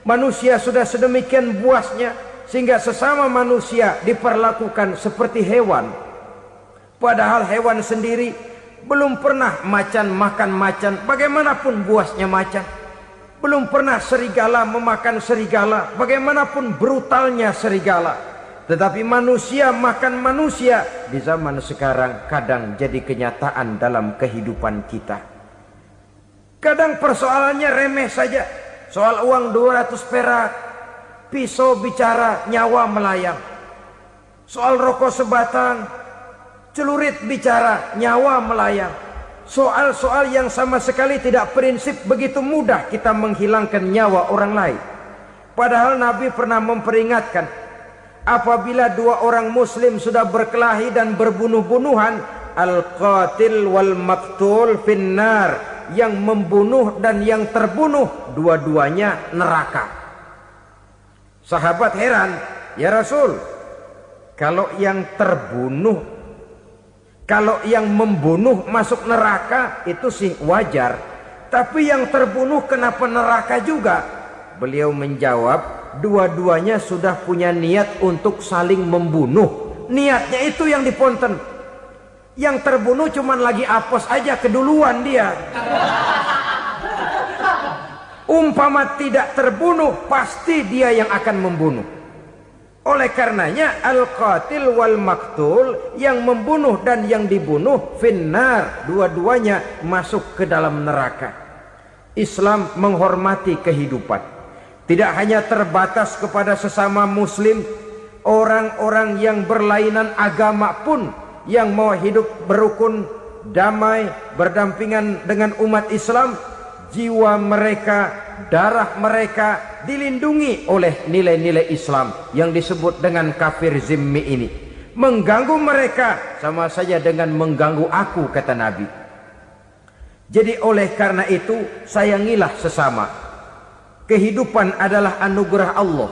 manusia sudah sedemikian buasnya, sehingga sesama manusia diperlakukan seperti hewan. Padahal hewan sendiri belum pernah macan makan macan, bagaimanapun buasnya macan. Belum pernah serigala memakan serigala, bagaimanapun brutalnya serigala. Tetapi manusia makan manusia di zaman sekarang kadang jadi kenyataan dalam kehidupan kita. Kadang persoalannya remeh saja. Soal uang 200 perak, pisau bicara, nyawa melayang. Soal rokok sebatang, celurit bicara, nyawa melayang. Soal-soal yang sama sekali tidak prinsip, begitu mudah kita menghilangkan nyawa orang lain. Padahal Nabi pernah memperingatkan, apabila dua orang muslim sudah berkelahi dan berbunuh-bunuhan, al-qatil wal maktul finnar, yang membunuh dan yang terbunuh dua-duanya neraka. Sahabat heran, ya Rasul, kalau yang terbunuh, kalau yang membunuh masuk neraka itu sih wajar, tapi yang terbunuh kenapa neraka juga? Beliau menjawab, dua-duanya sudah punya niat untuk saling membunuh. Niatnya itu yang diponten. Yang terbunuh cuman lagi apes aja, keduluan dia. Umpama tidak terbunuh, pasti dia yang akan membunuh. Oleh karenanya al-qatil wal maktul, yang membunuh dan yang dibunuh finnar, dua-duanya masuk ke dalam neraka. Islam menghormati kehidupan, tidak hanya terbatas kepada sesama muslim. Orang-orang yang berlainan agama pun yang mau hidup berukun, damai, berdampingan dengan umat Islam, jiwa mereka, darah mereka dilindungi oleh nilai-nilai Islam yang disebut dengan kafir zimmi ini. Mengganggu mereka sama saja dengan mengganggu aku, kata Nabi. Jadi oleh karena itu sayangilah sesama. Kehidupan adalah anugerah Allah,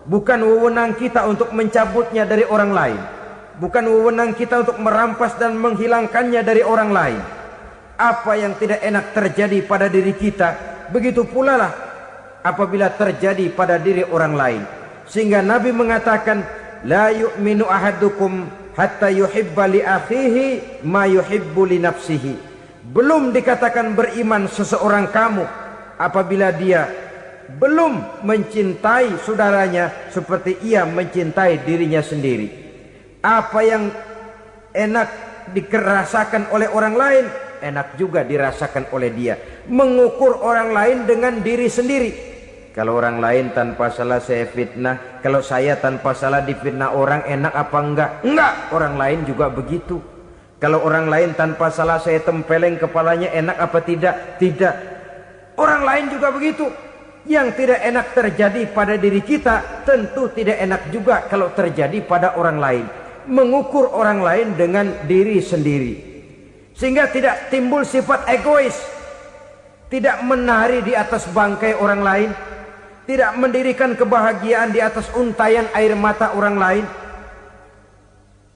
bukan wewenang kita untuk mencabutnya dari orang lain, bukan wewenang kita untuk merampas dan menghilangkannya dari orang lain. Apa yang tidak enak terjadi pada diri kita, begitu pula lah apabila terjadi pada diri orang lain. Sehingga Nabi mengatakan, la yu'minu ahadukum hatta yuhibba li akhihi ma yuhibbu li nafsihi. Belum dikatakan beriman seseorang kamu apabila dia belum mencintai saudaranya seperti ia mencintai dirinya sendiri. Apa yang enak dirasakan oleh orang lain, enak juga dirasakan oleh dia. Mengukur orang lain dengan diri sendiri. Kalau orang lain tanpa salah saya fitnah, kalau saya tanpa salah difitnah orang, enak apa enggak? Enggak, orang lain juga begitu. Kalau orang lain tanpa salah saya tempeleng kepalanya, enak apa tidak? Tidak. Orang lain juga begitu. Yang tidak enak terjadi pada diri kita, tentu tidak enak juga kalau terjadi pada orang lain. Mengukur orang lain dengan diri sendiri, sehingga tidak timbul sifat egois, tidak menari di atas bangkai orang lain, tidak mendirikan kebahagiaan di atas untayan air mata orang lain.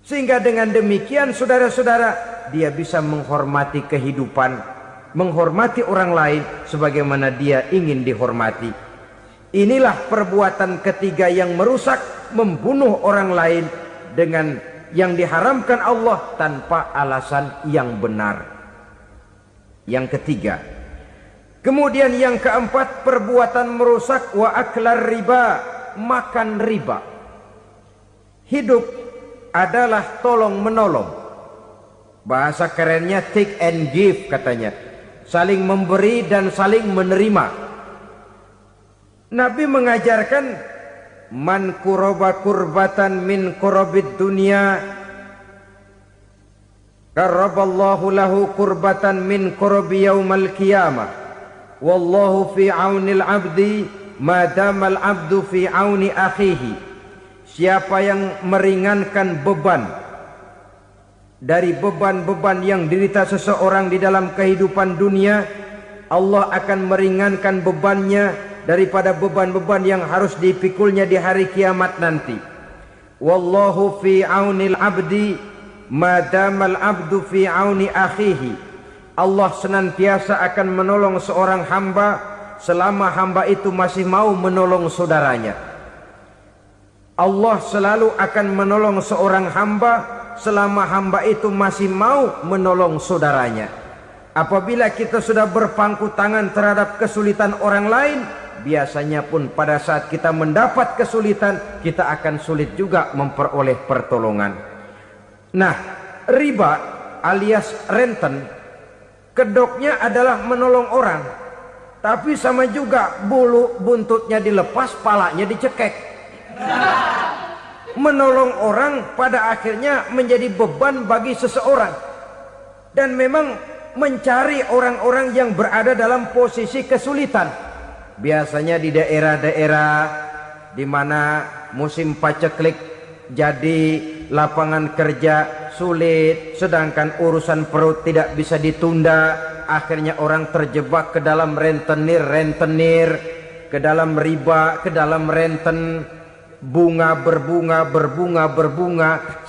Sehingga dengan demikian saudara-saudara, dia bisa menghormati kehidupan, menghormati orang lain sebagaimana dia ingin dihormati. Inilah perbuatan ketiga yang merusak, membunuh orang lain dengan yang diharamkan Allah tanpa alasan yang benar. Yang ketiga. Kemudian yang keempat, perbuatan merusak wa aklar riba, makan riba. Hidup adalah tolong menolong. Bahasa kerennya take and give katanya. Saling memberi dan saling menerima. Nabi mengajarkan man kuraba kurbatan min kurabid dunya karaballahu lahu kurbatan min kurabi yaumal qiyamah. Wallahu fi aunil abdi madamal abdu fi auni akhihi. Siapa yang meringankan beban dari beban-beban yang dirita seseorang di dalam kehidupan dunia, Allah akan meringankan bebannya daripada beban-beban yang harus dipikulnya di hari kiamat nanti. Wallahu fi aunil abdi madamal abdu fi auni akhihi. Allah senantiasa akan menolong seorang hamba selama hamba itu masih mau menolong saudaranya. Allah selalu akan menolong seorang hamba selama hamba itu masih mau menolong saudaranya. Apabila kita sudah berpangku tangan terhadap kesulitan orang lain, biasanya pun pada saat kita mendapat kesulitan, kita akan sulit juga memperoleh pertolongan. Nah, riba alias renten, kedoknya adalah menolong orang, tapi sama juga bulu buntutnya dilepas, palanya dicekek. Menolong orang pada akhirnya menjadi beban bagi seseorang, dan memang mencari orang-orang yang berada dalam posisi kesulitan. Biasanya di daerah-daerah di mana musim paceklik, jadi lapangan kerja sulit, sedangkan urusan perut tidak bisa ditunda. Akhirnya orang terjebak ke dalam rentenir, ke dalam riba, ke dalam renten. Bunga berbunga,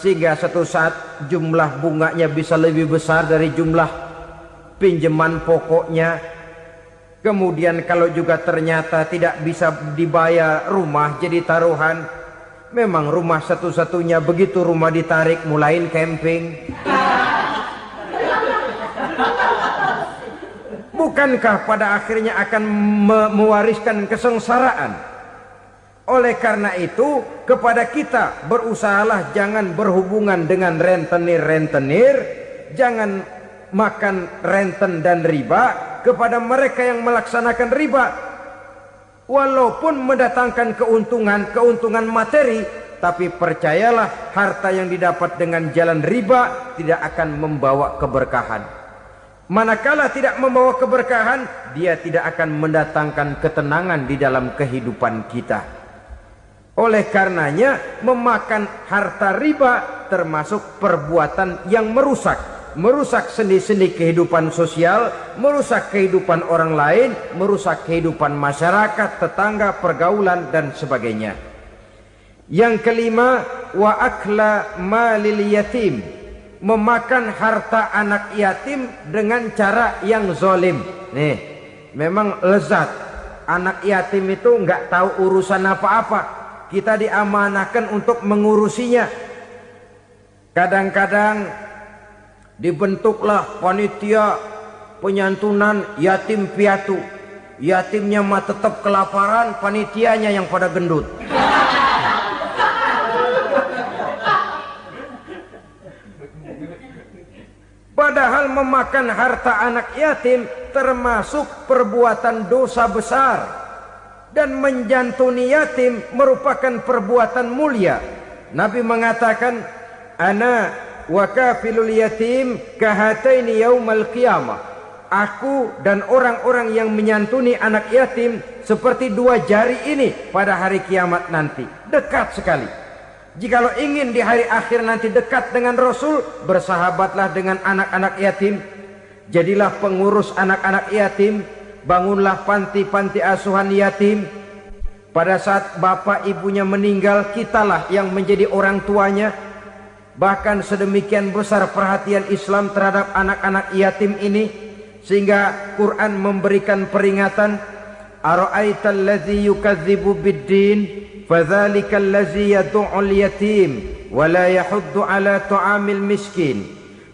sehingga satu saat jumlah bunganya bisa lebih besar dari jumlah pinjaman pokoknya. Kemudian kalau juga ternyata tidak bisa dibayar, rumah jadi taruhan. Memang rumah satu-satunya, begitu rumah ditarik mulain camping. Bukankah pada akhirnya akan mewariskan kesengsaraan? Oleh karena itu, kepada kita berusahalah jangan berhubungan dengan rentenir, jangan makan renten dan riba kepada mereka yang melaksanakan riba. Walaupun mendatangkan keuntungan materi, tapi percayalah harta yang didapat dengan jalan riba tidak akan membawa keberkahan. Manakala tidak membawa keberkahan, dia tidak akan mendatangkan ketenangan di dalam kehidupan kita. Oleh karenanya, memakan harta riba termasuk perbuatan yang merusak sendi-sendi kehidupan sosial, merusak kehidupan orang lain, merusak kehidupan masyarakat, tetangga, pergaulan dan sebagainya. Yang kelima, wa akla malil yatim, memakan harta anak yatim dengan cara yang zalim. Nih, memang lezat. Anak yatim itu nggak tahu urusan apa-apa. Kita diamanahkan untuk mengurusinya. Kadang-kadang dibentuklah panitia penyantunan yatim piatu. Yatimnya mah tetap kelaparan, panitianya yang pada gendut. Padahal memakan harta anak yatim termasuk perbuatan dosa besar. Dan menjantuni yatim merupakan perbuatan mulia. Nabi mengatakan, ana wa kafilul yatim kahataini yaumal qiyamah. Aku dan orang-orang yang menyantuni anak yatim seperti dua jari ini pada hari kiamat nanti. Dekat sekali. Jikalau ingin di hari akhir nanti dekat dengan Rasul, bersahabatlah dengan anak-anak yatim. Jadilah pengurus anak-anak yatim. Bangunlah panti-panti asuhan yatim. Pada saat bapak ibunya meninggal, kitalah yang menjadi orang tuanya. Bahkan sedemikian besar perhatian Islam terhadap anak-anak yatim ini, sehingga Quran memberikan peringatan, ara'aital ladzi yukadzibu biddin fadzalikal ladzi yad'ul yatim wa la yahuddu ala ta'amil miskin.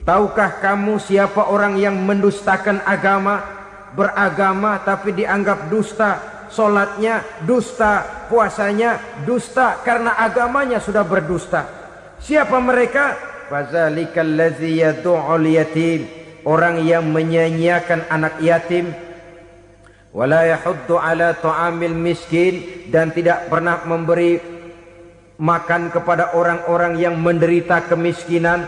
Tahukah kamu siapa orang yang mendustakan agama? Beragama tapi dianggap dusta, solatnya dusta, puasanya dusta, karena agamanya sudah berdusta. Siapa mereka? Fazalikal ladzi yad'ul yatim, orang yang menyia-nyiakan anak yatim. Wala yahuddu ala ta'amil miskin, dan tidak pernah memberi makan kepada orang-orang yang menderita kemiskinan,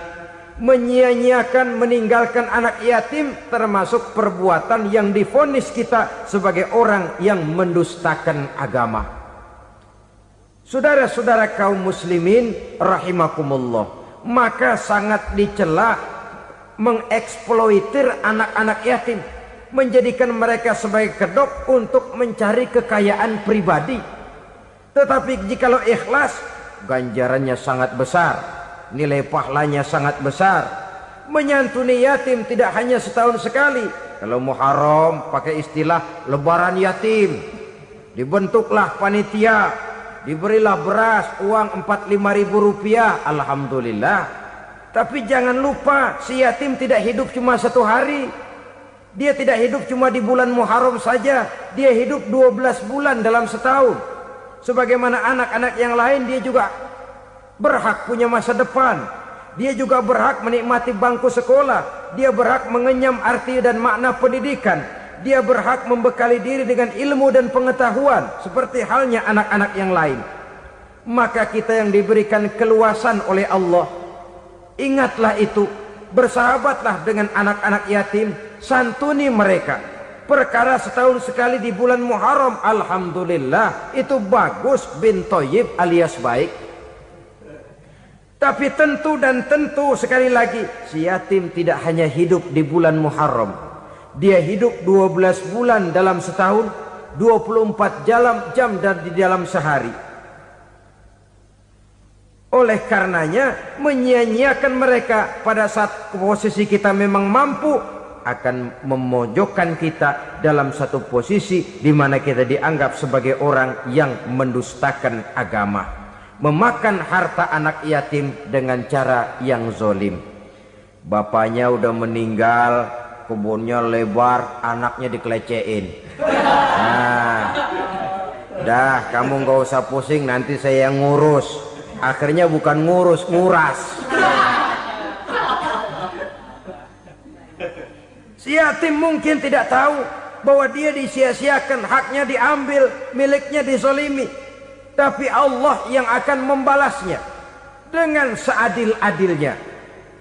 menyia-nyiakan, meninggalkan anak yatim, termasuk perbuatan yang divonis kita sebagai orang yang mendustakan agama. Saudara-saudara kaum muslimin rahimakumullah, maka sangat dicela mengeksploitir anak-anak yatim, menjadikan mereka sebagai kedok untuk mencari kekayaan pribadi. Tetapi jikalau ikhlas, ganjarannya sangat besar, nilai pahalanya sangat besar. Menyantuni yatim tidak hanya setahun sekali. Kalau Muharram pakai istilah lebaran yatim, dibentuklah panitia, diberilah beras, uang 45.000 rupiah, alhamdulillah. Tapi jangan lupa, si yatim tidak hidup cuma satu hari. Dia tidak hidup cuma di bulan Muharram saja, dia hidup 12 bulan dalam setahun. Sebagaimana anak-anak yang lain, dia juga berhak punya masa depan. Dia juga berhak menikmati bangku sekolah. Dia berhak mengenyam arti dan makna pendidikan. Dia berhak membekali diri dengan ilmu dan pengetahuan, seperti halnya anak-anak yang lain. Maka kita yang diberikan keluasan oleh Allah, ingatlah itu, bersahabatlah dengan anak-anak yatim, santuni mereka. Perkara setahun sekali di bulan Muharram, alhamdulillah, itu bagus, bin Thayyib alias baik. Tapi tentu dan tentu, sekali lagi, si yatim tidak hanya hidup di bulan Muharram. Dia hidup 12 bulan dalam setahun, 24 jam dan di dalam sehari. Oleh karenanya, menyia-nyiakan mereka pada saat posisi kita memang mampu, akan memojokkan kita dalam satu posisi di mana kita dianggap sebagai orang yang mendustakan agama, memakan harta anak yatim dengan cara yang zolim. Bapaknya udah meninggal, kebunnya lebar, anaknya dikelecehin. Nah, dah kamu gak usah pusing, nanti saya yang ngurus. Akhirnya bukan ngurus, nguras. Si yatim mungkin tidak tahu bahwa dia disia-siakan, haknya diambil, miliknya dizalimi. Tapi Allah yang akan membalasnya dengan seadil-adilnya.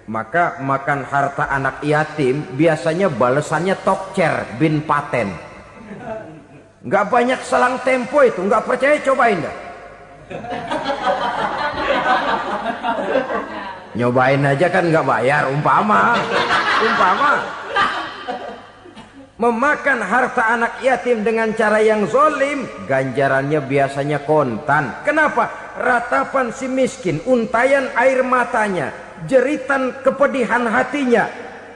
Maka makan harta anak yatim biasanya balasannya tokcer bin paten. Nggak banyak selang tempo itu, nggak percaya cobain dah. Nyobain aja kan nggak bayar, umpama. Memakan harta anak yatim dengan cara yang zolim, ganjarannya biasanya kontan. Kenapa? Ratapan si miskin, untayan air matanya, jeritan kepedihan hatinya,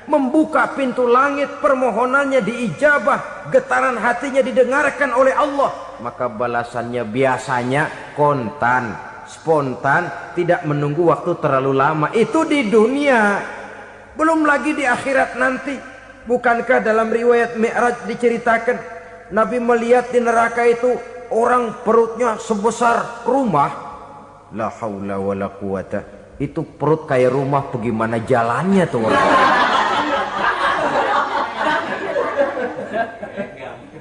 membuka pintu langit, permohonannya diijabah, getaran hatinya didengarkan oleh Allah. Maka balasannya biasanya kontan, spontan, tidak menunggu waktu terlalu lama. Itu di dunia, belum lagi di akhirat nanti. Bukankah dalam riwayat Mi'raj diceritakan Nabi melihat di neraka itu orang perutnya sebesar rumah? La haula wala quwata. Itu perut kayak rumah, bagaimana jalannya tuh orang?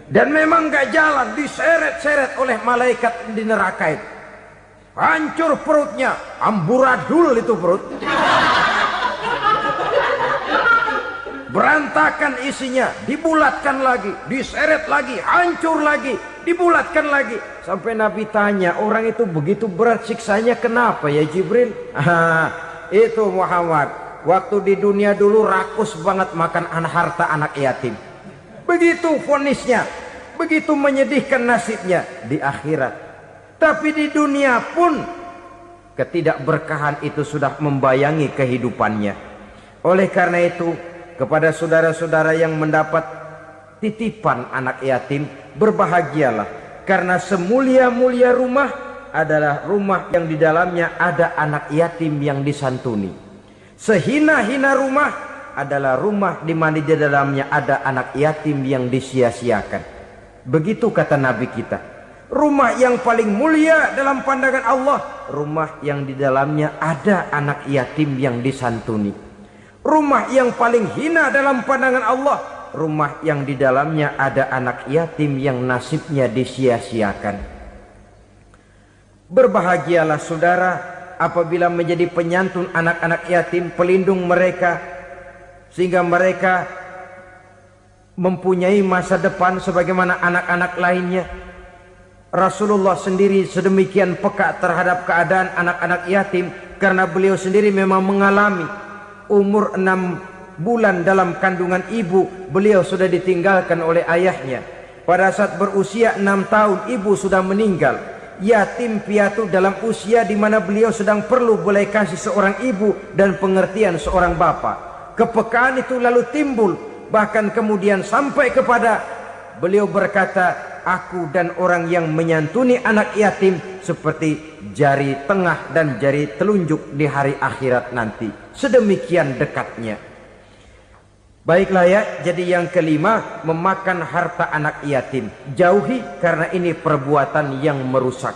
Dan memang gak jalan, diseret-seret oleh malaikat di neraka itu. Hancur perutnya, amburadul itu perut. Berantakan isinya, dibulatkan lagi, diseret lagi, hancur lagi, dibulatkan lagi. Sampai Nabi tanya, orang itu begitu berat siksanya kenapa ya Jibril? Itu Muhammad, waktu di dunia dulu rakus banget makan harta anak yatim. Begitu vonisnya, begitu menyedihkan nasibnya di akhirat. Tapi di dunia pun ketidakberkahan itu sudah membayangi kehidupannya. Oleh karena itu, kepada saudara-saudara yang mendapat titipan anak yatim, berbahagialah, karena semulia-mulia rumah adalah rumah yang di dalamnya ada anak yatim yang disantuni. Sehina-hina rumah adalah rumah di mana di dalamnya ada anak yatim yang disia-siakan. Begitu kata Nabi kita. Rumah yang paling mulia dalam pandangan Allah, rumah yang di dalamnya ada anak yatim yang disantuni. Rumah yang paling hina dalam pandangan Allah, rumah yang di dalamnya ada anak yatim yang nasibnya disia-siakan. Berbahagialah saudara apabila menjadi penyantun anak-anak yatim, pelindung mereka, sehingga mereka mempunyai masa depan sebagaimana anak-anak lainnya. Rasulullah sendiri sedemikian peka terhadap keadaan anak-anak yatim karena beliau sendiri memang mengalami umur 6 bulan dalam kandungan ibu, beliau sudah ditinggalkan oleh ayahnya. Pada saat berusia 6 tahun ibu sudah meninggal. Yatim piatu dalam usia di mana beliau sedang perlu belas kasih seorang ibu dan pengertian seorang bapa. Kepekaan itu lalu timbul, bahkan kemudian sampai kepada beliau berkata, aku dan orang yang menyantuni anak yatim seperti jari tengah dan jari telunjuk di hari akhirat nanti. Sedemikian dekatnya. Baiklah ya, jadi yang kelima, memakan harta anak yatim. Jauhi karena ini perbuatan yang merusak.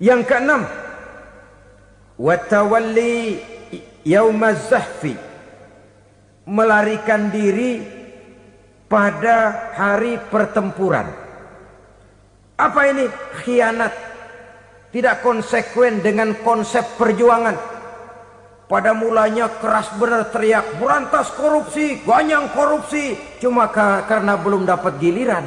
Yang keenam, watawalli yaumaz zahfi, melarikan diri pada hari pertempuran. Apa ini? Khianat. Tidak konsekuen dengan konsep perjuangan. Pada mulanya keras benar teriak, berantas korupsi, ganyang korupsi. Cuma karena belum dapat giliran.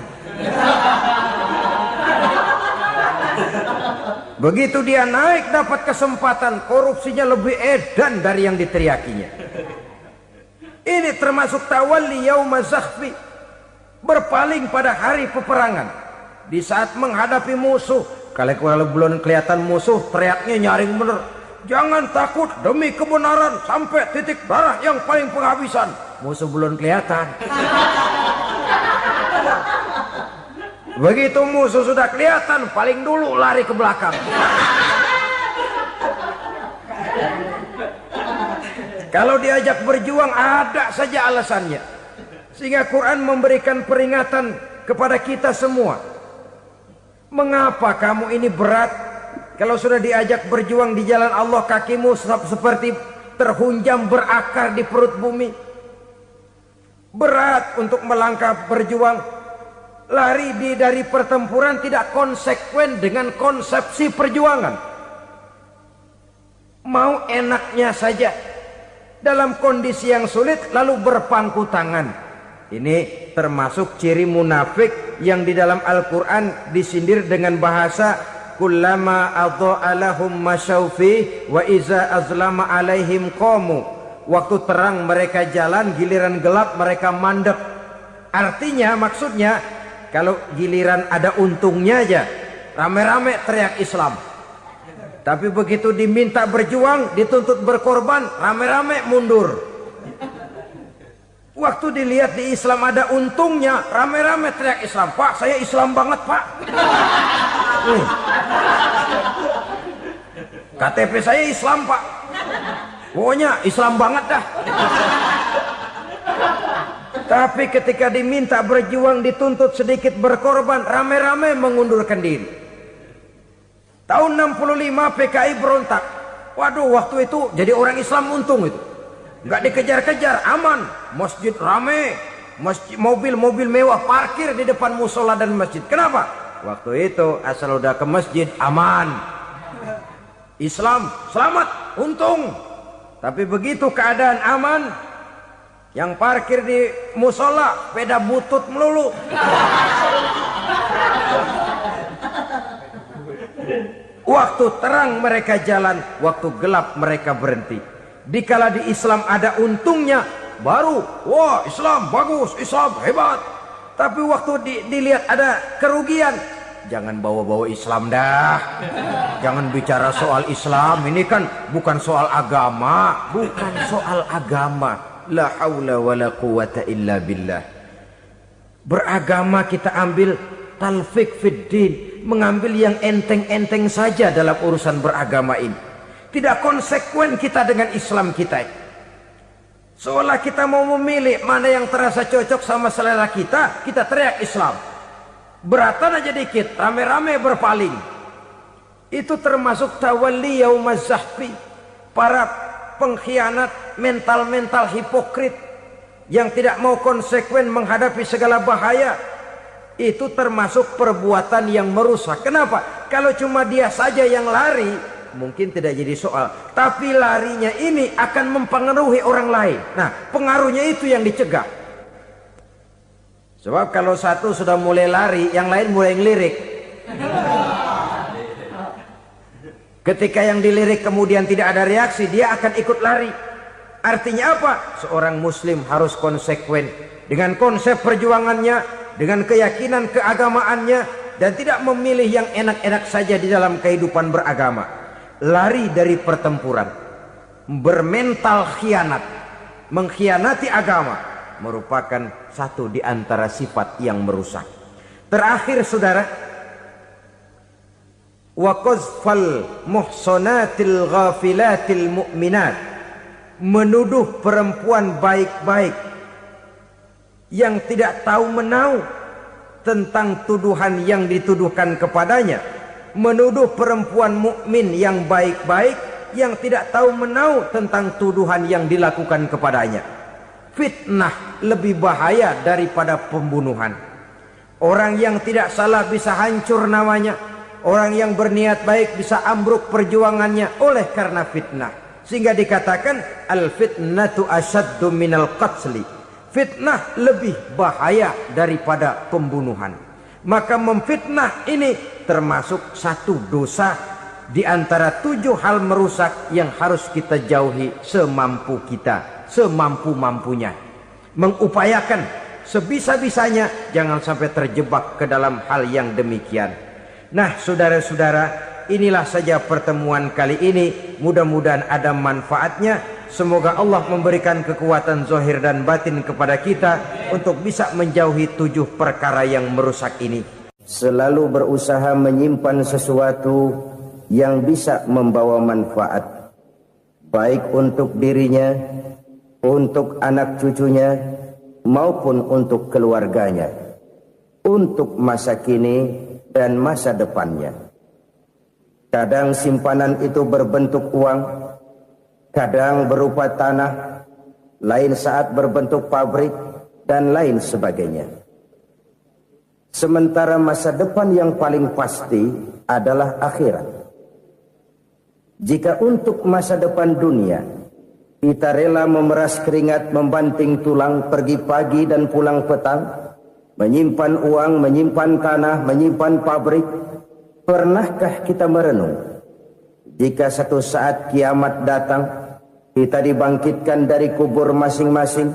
Begitu dia naik dapat kesempatan, korupsinya lebih edan dari yang diteriakinya. Ini termasuk tawalli yaumaz zahfi, berpaling pada hari peperangan. Di saat menghadapi musuh, kalau belum kelihatan musuh, teriaknya nyaring bener. Jangan takut demi kebenaran sampai titik darah yang paling penghabisan. Musuh belum kelihatan. Begitu musuh sudah kelihatan, paling dulu lari ke belakang. Kalau diajak berjuang ada saja alasannya. Sehingga Quran memberikan peringatan kepada kita semua. Mengapa kamu ini berat? Kalau sudah diajak berjuang di jalan Allah, kakimu seperti terhunjam berakar di perut bumi. Berat untuk melangkah berjuang. Lari dari pertempuran tidak konsekuen dengan konsepsi perjuangan. Mau enaknya saja. Dalam kondisi yang sulit lalu berpangku tangan. Ini termasuk ciri munafik yang di dalam Al-Quran disindir dengan bahasa kullama adha'a lahum masyaufi wa iza azlama alaihim qamu. Waktu terang mereka jalan, giliran gelap mereka mandek. Artinya, maksudnya kalau giliran ada untungnya aja rame-rame teriak Islam. Tapi begitu diminta berjuang, dituntut berkorban, rame-rame mundur. Waktu dilihat di Islam ada untungnya, rame-rame teriak Islam. Pak, saya Islam banget, Pak. KTP saya Islam, Pak. Pokoknya Islam banget dah. Tapi ketika diminta berjuang, dituntut sedikit berkorban, rame-rame mengundurkan diri. Tahun 65 PKI berontak. Waduh, waktu itu jadi orang Islam untung itu. Nggak dikejar-kejar, aman. Masjid rame, masjid, mobil-mobil mewah parkir di depan musola dan masjid. Kenapa? Waktu itu asal udah ke masjid aman. Islam selamat, untung. Tapi begitu keadaan aman, yang parkir di musola sepeda butut melulu. Waktu terang mereka jalan, waktu gelap mereka berhenti. Dikala di Islam ada untungnya, baru wah Islam bagus, Islam hebat. Tapi waktu dilihat ada kerugian, jangan bawa-bawa Islam dah. Jangan bicara soal Islam, ini kan bukan soal agama. Bukan soal agama. La haula wa la quwata illa billah. Beragama kita ambil talfik fid din, mengambil yang enteng-enteng saja dalam urusan beragama ini. Tidak konsekuen kita dengan Islam kita. Seolah kita mau memilih mana yang terasa cocok sama selera kita, kita teriak Islam. Beratan aja dikit, rame-rame berpaling. Itu termasuk tawalli yaumaz zahfi. Para pengkhianat, mental-mental hipokrit yang tidak mau konsekuen menghadapi segala bahaya. Itu termasuk perbuatan yang merusak. Kenapa? Kalau cuma dia saja yang lari, mungkin tidak jadi soal. Tapi larinya ini akan mempengaruhi orang lain. Nah, pengaruhnya itu yang dicegah. Sebab kalau satu sudah mulai lari, yang lain mulai ngelirik. Ketika yang dilirik kemudian tidak ada reaksi, dia akan ikut lari. Artinya apa? Seorang muslim harus konsekuen dengan konsep perjuangannya, dengan keyakinan keagamaannya, dan tidak memilih yang enak-enak saja di dalam kehidupan beragama. Lari dari pertempuran, bermental khianat, mengkhianati agama, merupakan satu di antara sifat yang merusak. Terakhir saudara, wa qazfal muhsanatil ghafilatil mu'minat, menuduh perempuan baik-baik yang tidak tahu menahu tentang tuduhan yang dituduhkan kepadanya, menuduh perempuan mukmin yang baik-baik yang tidak tahu menahu tentang tuduhan yang dilakukan kepadanya. Fitnah lebih bahaya daripada pembunuhan. Orang yang tidak salah bisa hancur namanya, orang yang berniat baik bisa ambruk perjuangannya oleh karena fitnah. Sehingga dikatakan al-fitnatu asyaddu minal qatli. Fitnah lebih bahaya daripada pembunuhan. Maka memfitnah ini termasuk satu dosa di antara 7 hal merusak yang harus kita jauhi semampu kita, semampu-mampunya. Mengupayakan sebisa-bisanya jangan sampai terjebak ke dalam hal yang demikian. Nah, saudara-saudara, inilah saja pertemuan kali ini. Mudah-mudahan ada manfaatnya. Semoga Allah memberikan kekuatan zahir dan batin kepada kita untuk bisa menjauhi 7 perkara yang merusak ini. Selalu berusaha menyimpan sesuatu yang bisa membawa manfaat, baik untuk dirinya, untuk anak cucunya, maupun untuk keluarganya, untuk masa kini dan masa depannya. Kadang simpanan itu berbentuk uang, kadang berupa tanah, lain saat berbentuk pabrik, dan lain sebagainya. Sementara masa depan yang paling pasti adalah akhirat. Jika untuk masa depan dunia kita rela memeras keringat, membanting tulang, pergi pagi dan pulang petang, menyimpan uang, menyimpan tanah, menyimpan pabrik, pernahkah kita merenung jika satu saat kiamat datang, kita dibangkitkan dari kubur masing-masing,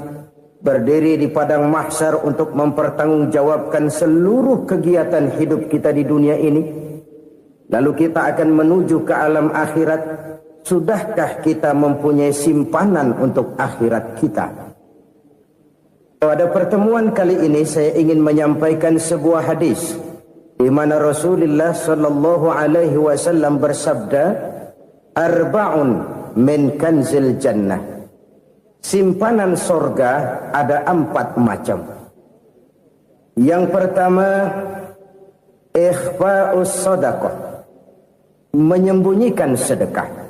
berdiri di padang mahsyar untuk mempertanggungjawabkan seluruh kegiatan hidup kita di dunia ini. Lalu kita akan menuju ke alam akhirat. Sudahkah kita mempunyai simpanan untuk akhirat kita? Pada pertemuan kali ini saya ingin menyampaikan sebuah hadis di mana Rasulullah sallallahu alaihi wasallam bersabda, arba'un min kanzil jannah. Simpanan sorga ada 4 macam. Yang pertama, ikhfa'us sadaqah, menyembunyikan sedekah.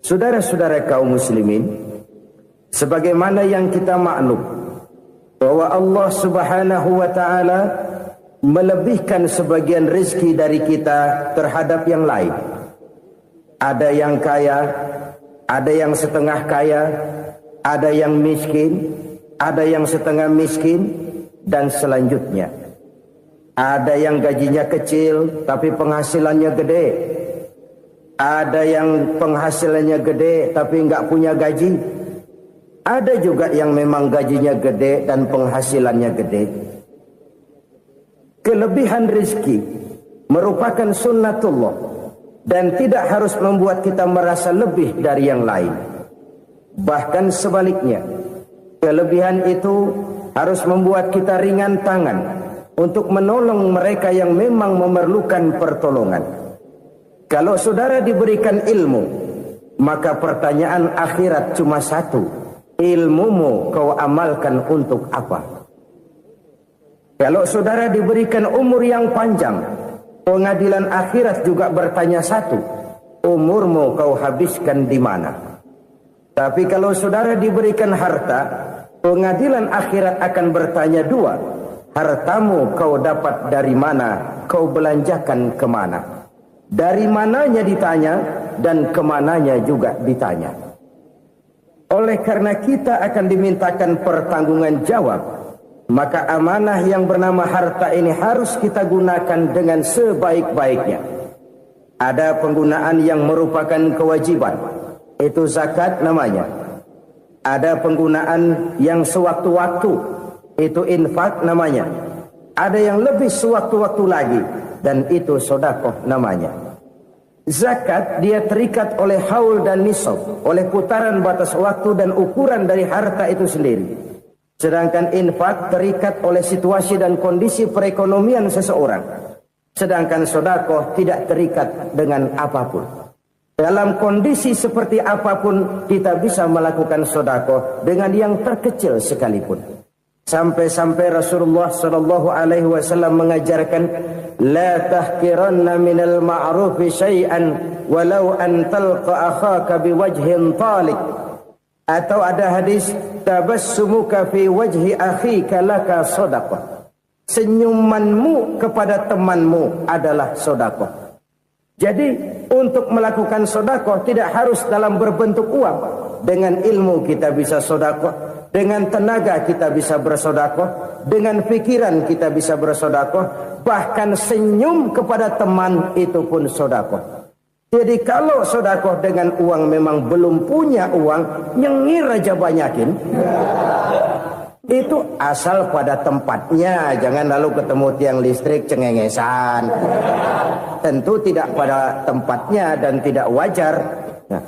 Saudara-saudara kaum muslimin, sebagaimana yang kita maklum bahwa Allah Subhanahu wa taala melebihkan sebagian rezeki dari kita terhadap yang lain. Ada yang kaya, ada yang setengah kaya, ada yang miskin, ada yang setengah miskin, dan selanjutnya. Ada yang gajinya kecil tapi penghasilannya gede. Ada yang penghasilannya gede tapi nggak punya gaji. Ada juga yang memang gajinya gede dan penghasilannya gede. Kelebihan rezeki merupakan sunnatullah dan tidak harus membuat kita merasa lebih dari yang lain. Bahkan sebaliknya, kelebihan itu harus membuat kita ringan tangan untuk menolong mereka yang memang memerlukan pertolongan. Kalau saudara diberikan ilmu, maka pertanyaan akhirat cuma satu: ilmumu kau amalkan untuk apa? Kalau saudara diberikan umur yang panjang, pengadilan akhirat juga bertanya satu: umurmu kau habiskan di mana? Tapi kalau saudara diberikan harta, pengadilan akhirat akan bertanya 2: hartamu kau dapat dari mana, kau belanjakan kemana. Dari mananya ditanya, dan kemananya juga ditanya. Oleh karena kita akan dimintakan pertanggungan jawab, maka amanah yang bernama harta ini harus kita gunakan dengan sebaik-baiknya. Ada penggunaan yang merupakan kewajiban, itu zakat namanya. Ada penggunaan yang sewaktu-waktu, itu infak namanya. Ada yang lebih sewaktu-waktu lagi, dan itu sedekah namanya. Zakat dia terikat oleh haul dan nisab, oleh putaran batas waktu dan ukuran dari harta itu sendiri. Sedangkan infak terikat oleh situasi dan kondisi perekonomian seseorang. Sedangkan sedekah tidak terikat dengan apapun. Dalam kondisi seperti apapun kita bisa melakukan sedekah dengan yang terkecil sekalipun. Sampai-sampai Rasulullah sallallahu alaihi wasallam mengajarkan, la tahqiranna minal ma'rufi syai'an walau an talqa akhaka biwajhin talik. Atau ada hadis, tabassumuka fi wajhi akhika laka shadaqah. Senyumanmu kepada temanmu adalah sedekah. Jadi untuk melakukan sedekah tidak harus dalam berbentuk uang. Dengan ilmu kita bisa sedekah, dengan tenaga kita bisa bersedekah, dengan pikiran kita bisa bersedekah, bahkan senyum kepada teman itu pun sedekah. Jadi kalau sedekah dengan uang memang belum punya uang, nyengir aja banyakin. Itu asal pada tempatnya, jangan lalu ketemu tiang listrik cengengesan. Tentu tidak pada tempatnya dan tidak wajar. Nah,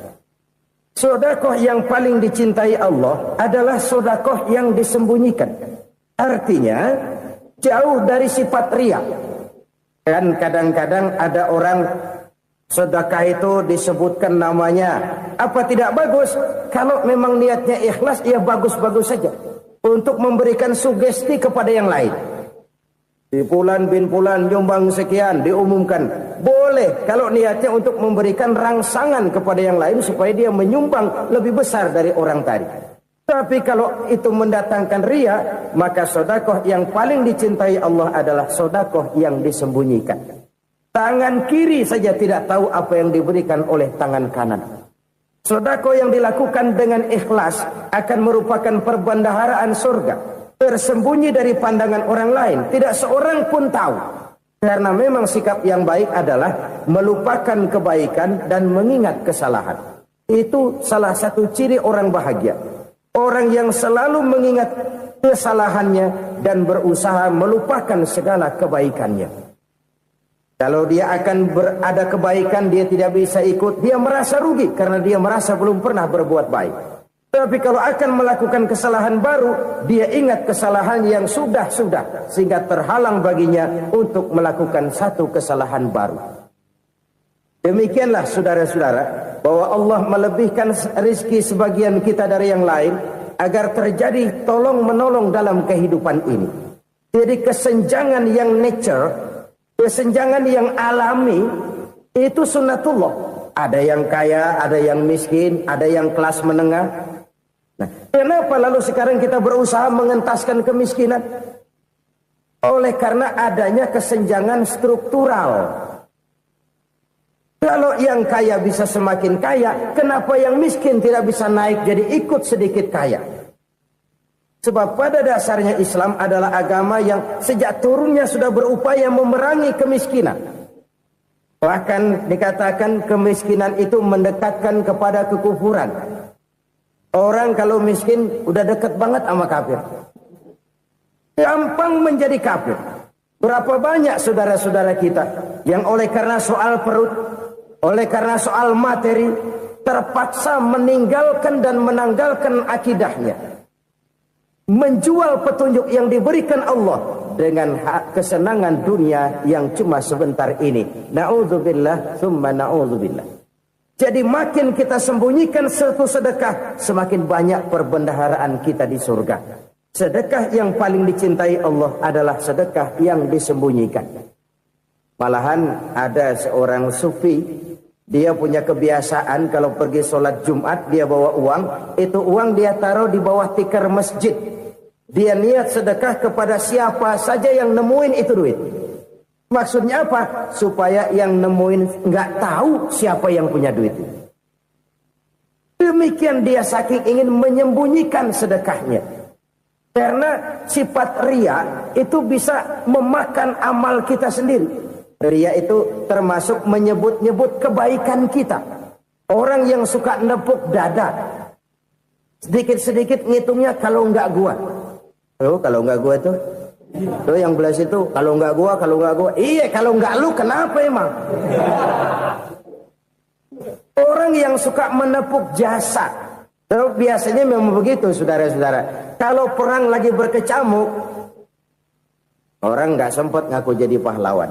sedekah yang paling dicintai Allah adalah sedekah yang disembunyikan. Artinya jauh dari sifat riya. Kan kadang-kadang ada orang sedekah itu disebutkan namanya. Apa tidak bagus? Kalau memang niatnya ikhlas, ya bagus-bagus saja. Untuk memberikan sugesti kepada yang lain. Di Fulan bin Fulan nyumbang sekian, diumumkan. Boleh kalau niatnya untuk memberikan rangsangan kepada yang lain supaya dia menyumbang lebih besar dari orang tadi. Tapi kalau itu mendatangkan riya, maka sedekah yang paling dicintai Allah adalah sedekah yang disembunyikan. Tangan kiri saja tidak tahu apa yang diberikan oleh tangan kanan. Sedekah yang dilakukan dengan ikhlas akan merupakan perbendaharaan surga, tersembunyi dari pandangan orang lain, tidak seorang pun tahu. Karena memang sikap yang baik adalah melupakan kebaikan dan mengingat kesalahan. Itu salah satu ciri orang bahagia. Orang yang selalu mengingat kesalahannya dan berusaha melupakan segala kebaikannya. Kalau dia akan berada kebaikan, dia tidak bisa ikut, dia merasa rugi karena dia merasa belum pernah berbuat baik. Tapi kalau akan melakukan kesalahan baru, dia ingat kesalahan yang sudah-sudah, sehingga terhalang baginya untuk melakukan satu kesalahan baru. Demikianlah saudara-saudara, bahwa Allah melebihkan rizki sebagian kita dari yang lain, agar terjadi tolong-menolong dalam kehidupan ini. Jadi kesenjangan yang nature, kesenjangan yang alami, itu sunnatullah. Ada yang kaya, ada yang miskin, ada yang kelas menengah. Nah, kenapa lalu sekarang kita berusaha mengentaskan kemiskinan? Oleh karena adanya kesenjangan struktural. Kalau yang kaya bisa semakin kaya, kenapa yang miskin tidak bisa naik jadi ikut sedikit kaya? Sebab pada dasarnya Islam adalah agama yang sejak turunnya sudah berupaya memerangi kemiskinan. Bahkan dikatakan kemiskinan itu mendekatkan kepada kekufuran. Orang kalau miskin udah dekat banget sama kafir. Gampang menjadi kafir. Berapa banyak saudara-saudara kita yang oleh karena soal perut, oleh karena soal materi, terpaksa meninggalkan dan menanggalkan akidahnya. Menjual petunjuk yang diberikan Allah dengan kesenangan dunia yang cuma sebentar ini. Na'udzubillah, thumma na'udzubillah. Jadi makin kita sembunyikan satu sedekah, semakin banyak perbendaharaan kita di surga. Sedekah yang paling dicintai Allah adalah sedekah yang disembunyikan. Malahan ada seorang sufi, dia punya kebiasaan kalau pergi sholat Jumat dia bawa uang, itu uang dia taruh di bawah tikar masjid. Dia niat sedekah kepada siapa saja yang nemuin itu duit. Maksudnya apa? Supaya yang nemuin nggak tahu siapa yang punya duit itu. Demikian dia saking ingin menyembunyikan sedekahnya. Karena sifat riya itu bisa memakan amal kita sendiri. Riya itu termasuk menyebut-nyebut kebaikan kita. Orang yang suka nepuk dada, sedikit-sedikit ngitungnya kalau nggak gua. Oh, kalau nggak gua tuh yang belas itu kalau nggak gua. Iya, kalau nggak lu kenapa emang? Orang yang suka menepuk jasa, biasanya memang begitu, saudara-saudara. Kalau perang lagi berkecamuk, orang nggak sempat ngaku jadi pahlawan.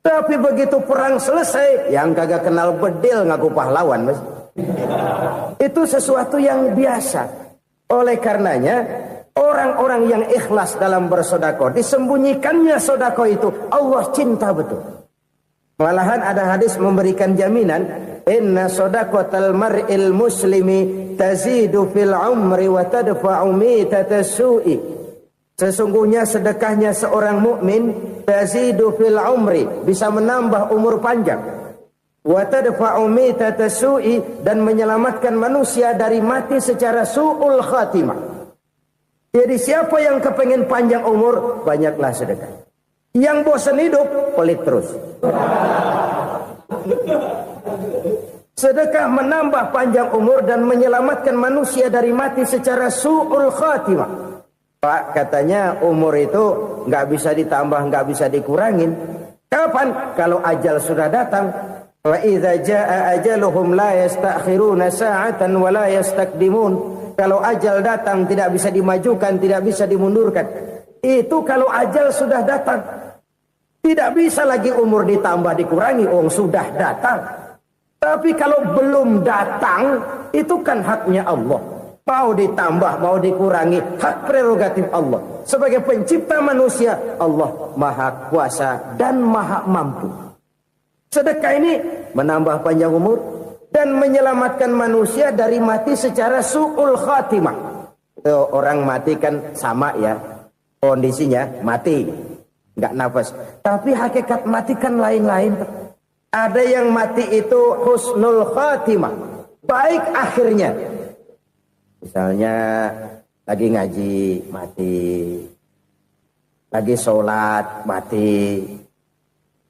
Tapi begitu perang selesai, yang kagak kenal bedil ngaku pahlawan, mas. Itu sesuatu yang biasa. Oleh karenanya, orang-orang yang ikhlas dalam bersedekah, disembunyikannya sedekah itu, Allah cinta betul. Malahan ada hadis memberikan jaminan, inna shadaqatal mar'il muslimi tazidu fil umri wa tadfa'u mitatas su'i. Sesungguhnya sedekahnya seorang mukmin tazidu fil umri, bisa menambah umur panjang. Wa tadfa'u mitatas su'i, dan menyelamatkan manusia dari mati secara su'ul khatimah. Jadi siapa yang kepengen panjang umur, banyaklah sedekah. Yang bosan hidup, pelit terus. Sedekah menambah panjang umur dan menyelamatkan manusia dari mati secara su'ul khatimah. Pak, katanya umur itu nggak bisa ditambah, nggak bisa dikurangin. Kapan? Kalau ajal sudah datang. Wa idza jaa ajaluhum la yastakhiruna sa'atan wa la yastakdimun. Kalau ajal datang tidak bisa dimajukan, tidak bisa dimundurkan. Itu kalau ajal sudah datang. Tidak bisa lagi umur ditambah dikurangi, sudah datang. Tapi kalau belum datang, itu kan haknya Allah. Mau ditambah, mau dikurangi, hak prerogatif Allah. Sebagai pencipta manusia, Allah maha kuasa dan maha mampu. Sedekah ini menambah panjang umur dan menyelamatkan manusia dari mati secara su'ul khatimah. Orang mati kan sama ya, kondisinya mati, nggak nafas. Tapi hakikat mati kan lain-lain. Ada yang mati itu husnul khatimah, baik akhirnya. Misalnya lagi ngaji mati, lagi sholat mati,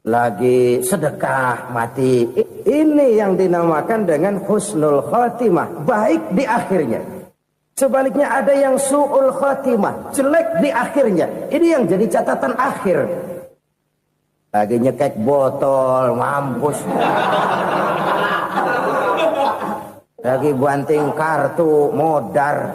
lagi sedekah mati. Ini yang dinamakan dengan husnul khatimah, baik di akhirnya. Sebaliknya ada yang su'ul khatimah, jelek di akhirnya. Ini yang jadi catatan akhir. Lagi nyekek botol, mampus. Lagi banting kartu, modar.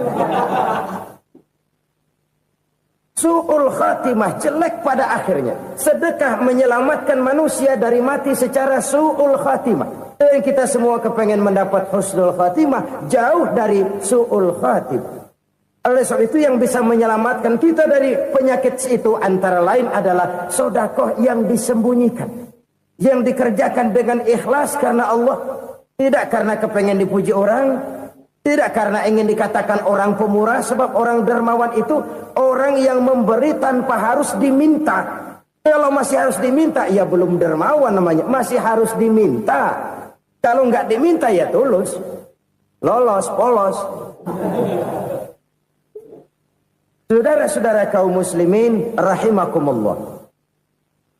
Su'ul khatimah, jelek pada akhirnya. Sedekah menyelamatkan manusia dari mati secara su'ul khatimah. Dan kita semua kepengen mendapat husnul khatimah, jauh dari su'ul khatimah. Oleh sebab itu yang bisa menyelamatkan kita dari penyakit itu antara lain adalah sedekah yang disembunyikan, yang dikerjakan dengan ikhlas karena Allah, tidak karena kepengen dipuji orang, tidak karena ingin dikatakan orang pemurah. Sebab orang dermawan itu orang yang memberi tanpa harus diminta. Kalau masih harus diminta, ya belum dermawan namanya, masih harus diminta. Kalau nggak diminta ya tulus, lolos, polos. Saudara-saudara kaum muslimin rahimakumullah.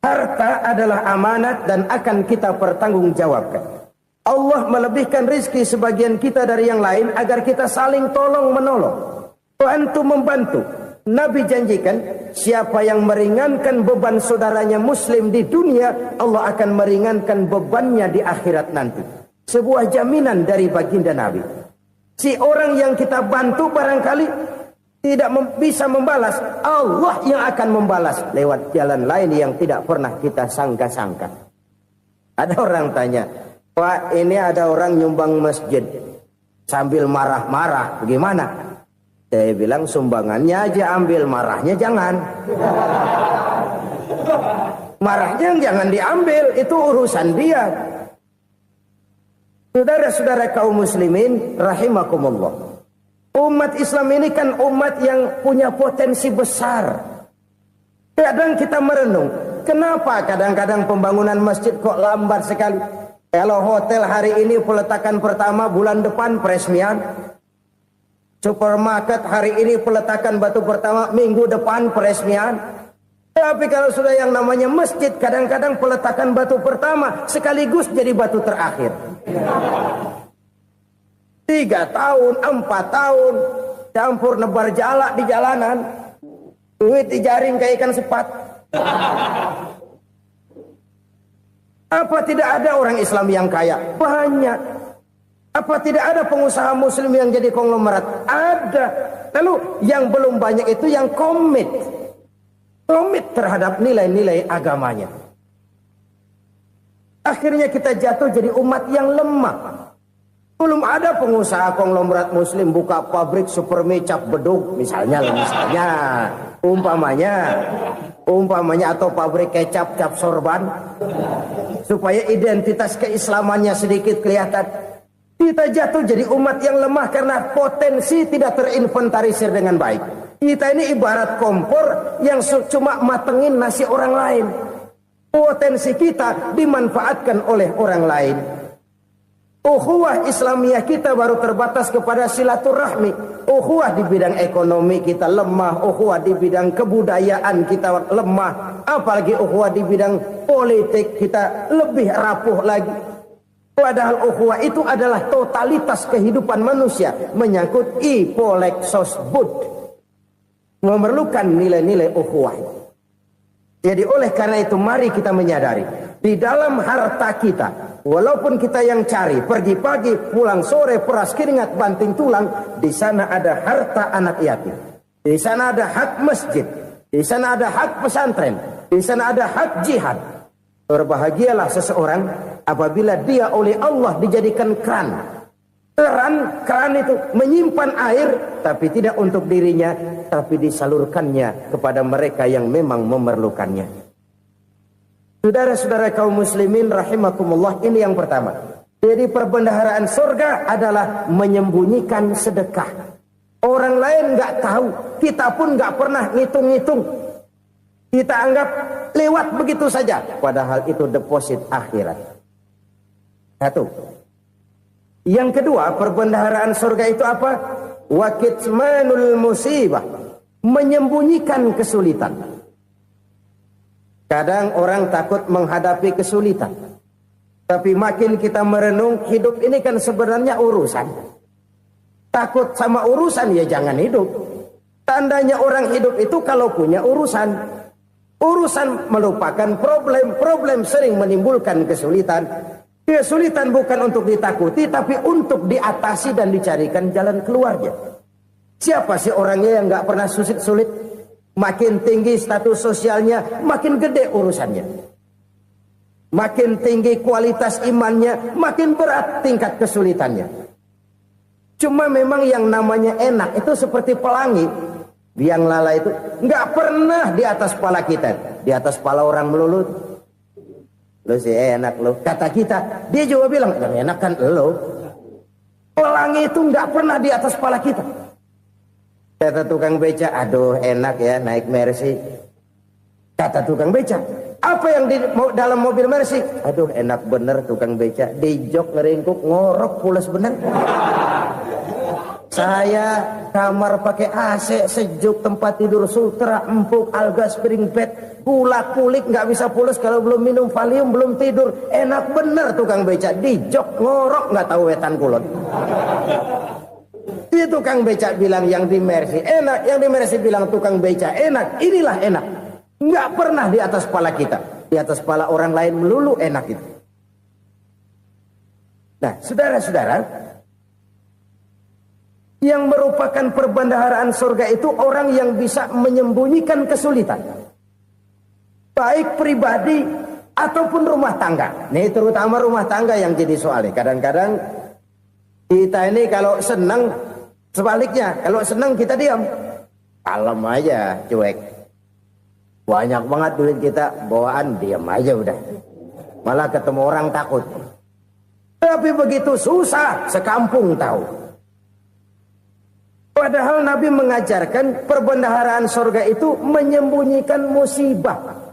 Harta adalah amanat dan akan kita pertanggungjawabkan. Allah melebihkan rizki sebagian kita dari yang lain agar kita saling tolong menolong, bantu membantu. Nabi janjikan siapa yang meringankan beban saudaranya muslim di dunia, Allah akan meringankan bebannya di akhirat nanti. Sebuah jaminan dari baginda Nabi. Si orang yang kita bantu barangkali tidak bisa membalas, Allah yang akan membalas lewat jalan lain yang tidak pernah kita sangka-sangka. Ada orang tanya, Pak, ini ada orang nyumbang masjid sambil marah-marah, bagaimana? Saya bilang sumbangannya aja ambil, marahnya jangan. Marahnya jangan diambil, itu urusan dia. Saudara-saudara kaum muslimin rahimakumullah. Umat Islam ini kan umat yang punya potensi besar. Kadang kita merenung, kenapa kadang-kadang pembangunan masjid kok lambat sekali? Kalau hotel hari ini peletakan pertama, bulan depan peresmian. Supermarket hari ini peletakan batu pertama, minggu depan peresmian. Tapi kalau sudah yang namanya masjid, kadang-kadang peletakan batu pertama sekaligus jadi batu terakhir. 3 tahun, 4 tahun, campur nebar jalak di jalanan, duit dijaring kayak ikan sepat. Apa tidak ada orang Islam yang kaya? Banyak. Apa tidak ada pengusaha muslim yang jadi konglomerat? Ada. Lalu yang belum banyak itu yang komit terhadap nilai-nilai agamanya. Akhirnya kita jatuh jadi umat yang lemah. Belum ada pengusaha konglomerat muslim buka pabrik supermi cap beduk misalnya umpamanya atau pabrik kecap cap sorban supaya identitas keislamannya sedikit kelihatan. Kita jatuh jadi umat yang lemah karena potensi tidak terinventarisir dengan baik. Kita ini ibarat kompor yang cuma matengin nasi orang lain. Potensi kita dimanfaatkan oleh orang lain. Ukhuwah Islamiyah kita baru terbatas kepada silaturahmi. Ukhuwah di bidang ekonomi kita lemah. Ukhuwah di bidang kebudayaan kita lemah. Apalagi ukhuwah di bidang politik kita lebih rapuh lagi. Padahal ukhuwah itu adalah totalitas kehidupan manusia. Menyangkut ipolek sosbud. Memerlukan nilai-nilai ukhuwah. Jadi oleh karena itu mari kita menyadari. Di dalam harta kita, walaupun kita yang cari, pergi pagi, pulang sore, peras keringat, banting tulang, di sana ada harta anak yatim. Di sana ada hak masjid. Di sana ada hak pesantren. Di sana ada hak jihad. Berbahagialah seseorang apabila dia oleh Allah dijadikan keran. Keran itu menyimpan air, tapi tidak untuk dirinya, tapi disalurkannya kepada mereka yang memang memerlukannya. Saudara-saudara kaum muslimin rahimakumullah, ini yang pertama. Jadi perbendaharaan surga adalah menyembunyikan sedekah. Orang lain nggak tahu, kita pun nggak pernah ngitung-ngitung. Kita anggap lewat begitu saja, padahal itu deposit akhirat. Satu. Yang kedua, perbendaharaan surga itu apa? Wa kitmanul musibah, menyembunyikan kesulitan. Kadang orang takut menghadapi kesulitan. Tapi makin kita merenung, hidup ini kan sebenarnya urusan. Takut sama urusan ya jangan hidup. Tandanya orang hidup itu kalau punya urusan. Urusan melupakan problem. Problem sering menimbulkan kesulitan. Kesulitan bukan untuk ditakuti, tapi untuk diatasi dan dicarikan jalan keluarnya. Siapa sih orangnya yang gak pernah sulit-sulit? Makin tinggi status sosialnya, makin gede urusannya. Makin tinggi kualitas imannya, makin berat tingkat kesulitannya. Cuma memang yang namanya enak itu seperti pelangi. Biang lala itu nggak pernah di atas kepala kita, di atas kepala orang melulu. Lo sih enak lo, kata kita. Dia juga bilang yang enak kan lo. Pelangi itu nggak pernah di atas kepala kita. Kata tukang beca, aduh enak ya naik Mercy. Kata tukang beca, apa yang di dalam mobil Mercy? Aduh enak bener tukang beca, di jok ngeringkuk ngorok pulas bener. Saya kamar pakai AC sejuk, tempat tidur sutra, empuk, alga spring bed, gula kulik nggak bisa pulas kalau belum minum Valium, belum tidur. Enak bener tukang beca, di jok ngorok nggak tahu wetan kulon. Itu tukang beca bilang yang di Mercy enak, yang di Mercy bilang tukang beca enak. Inilah enak. Nggak pernah di atas kepala kita, di atas kepala orang lain melulu enak itu. Nah, saudara-saudara, yang merupakan perbendaharaan surga itu orang yang bisa menyembunyikan kesulitan, baik pribadi ataupun rumah tangga. Nih terutama rumah tangga yang jadi soalnya. Kadang-kadang kita ini kalau senang, sebaliknya, kalau senang kita diam. Kalem aja, cuek. Banyak banget duit kita, bawaan diam aja udah. Malah ketemu orang takut. Tapi begitu susah, sekampung tahu. Padahal Nabi mengajarkan perbendaharaan surga itu menyembunyikan musibah.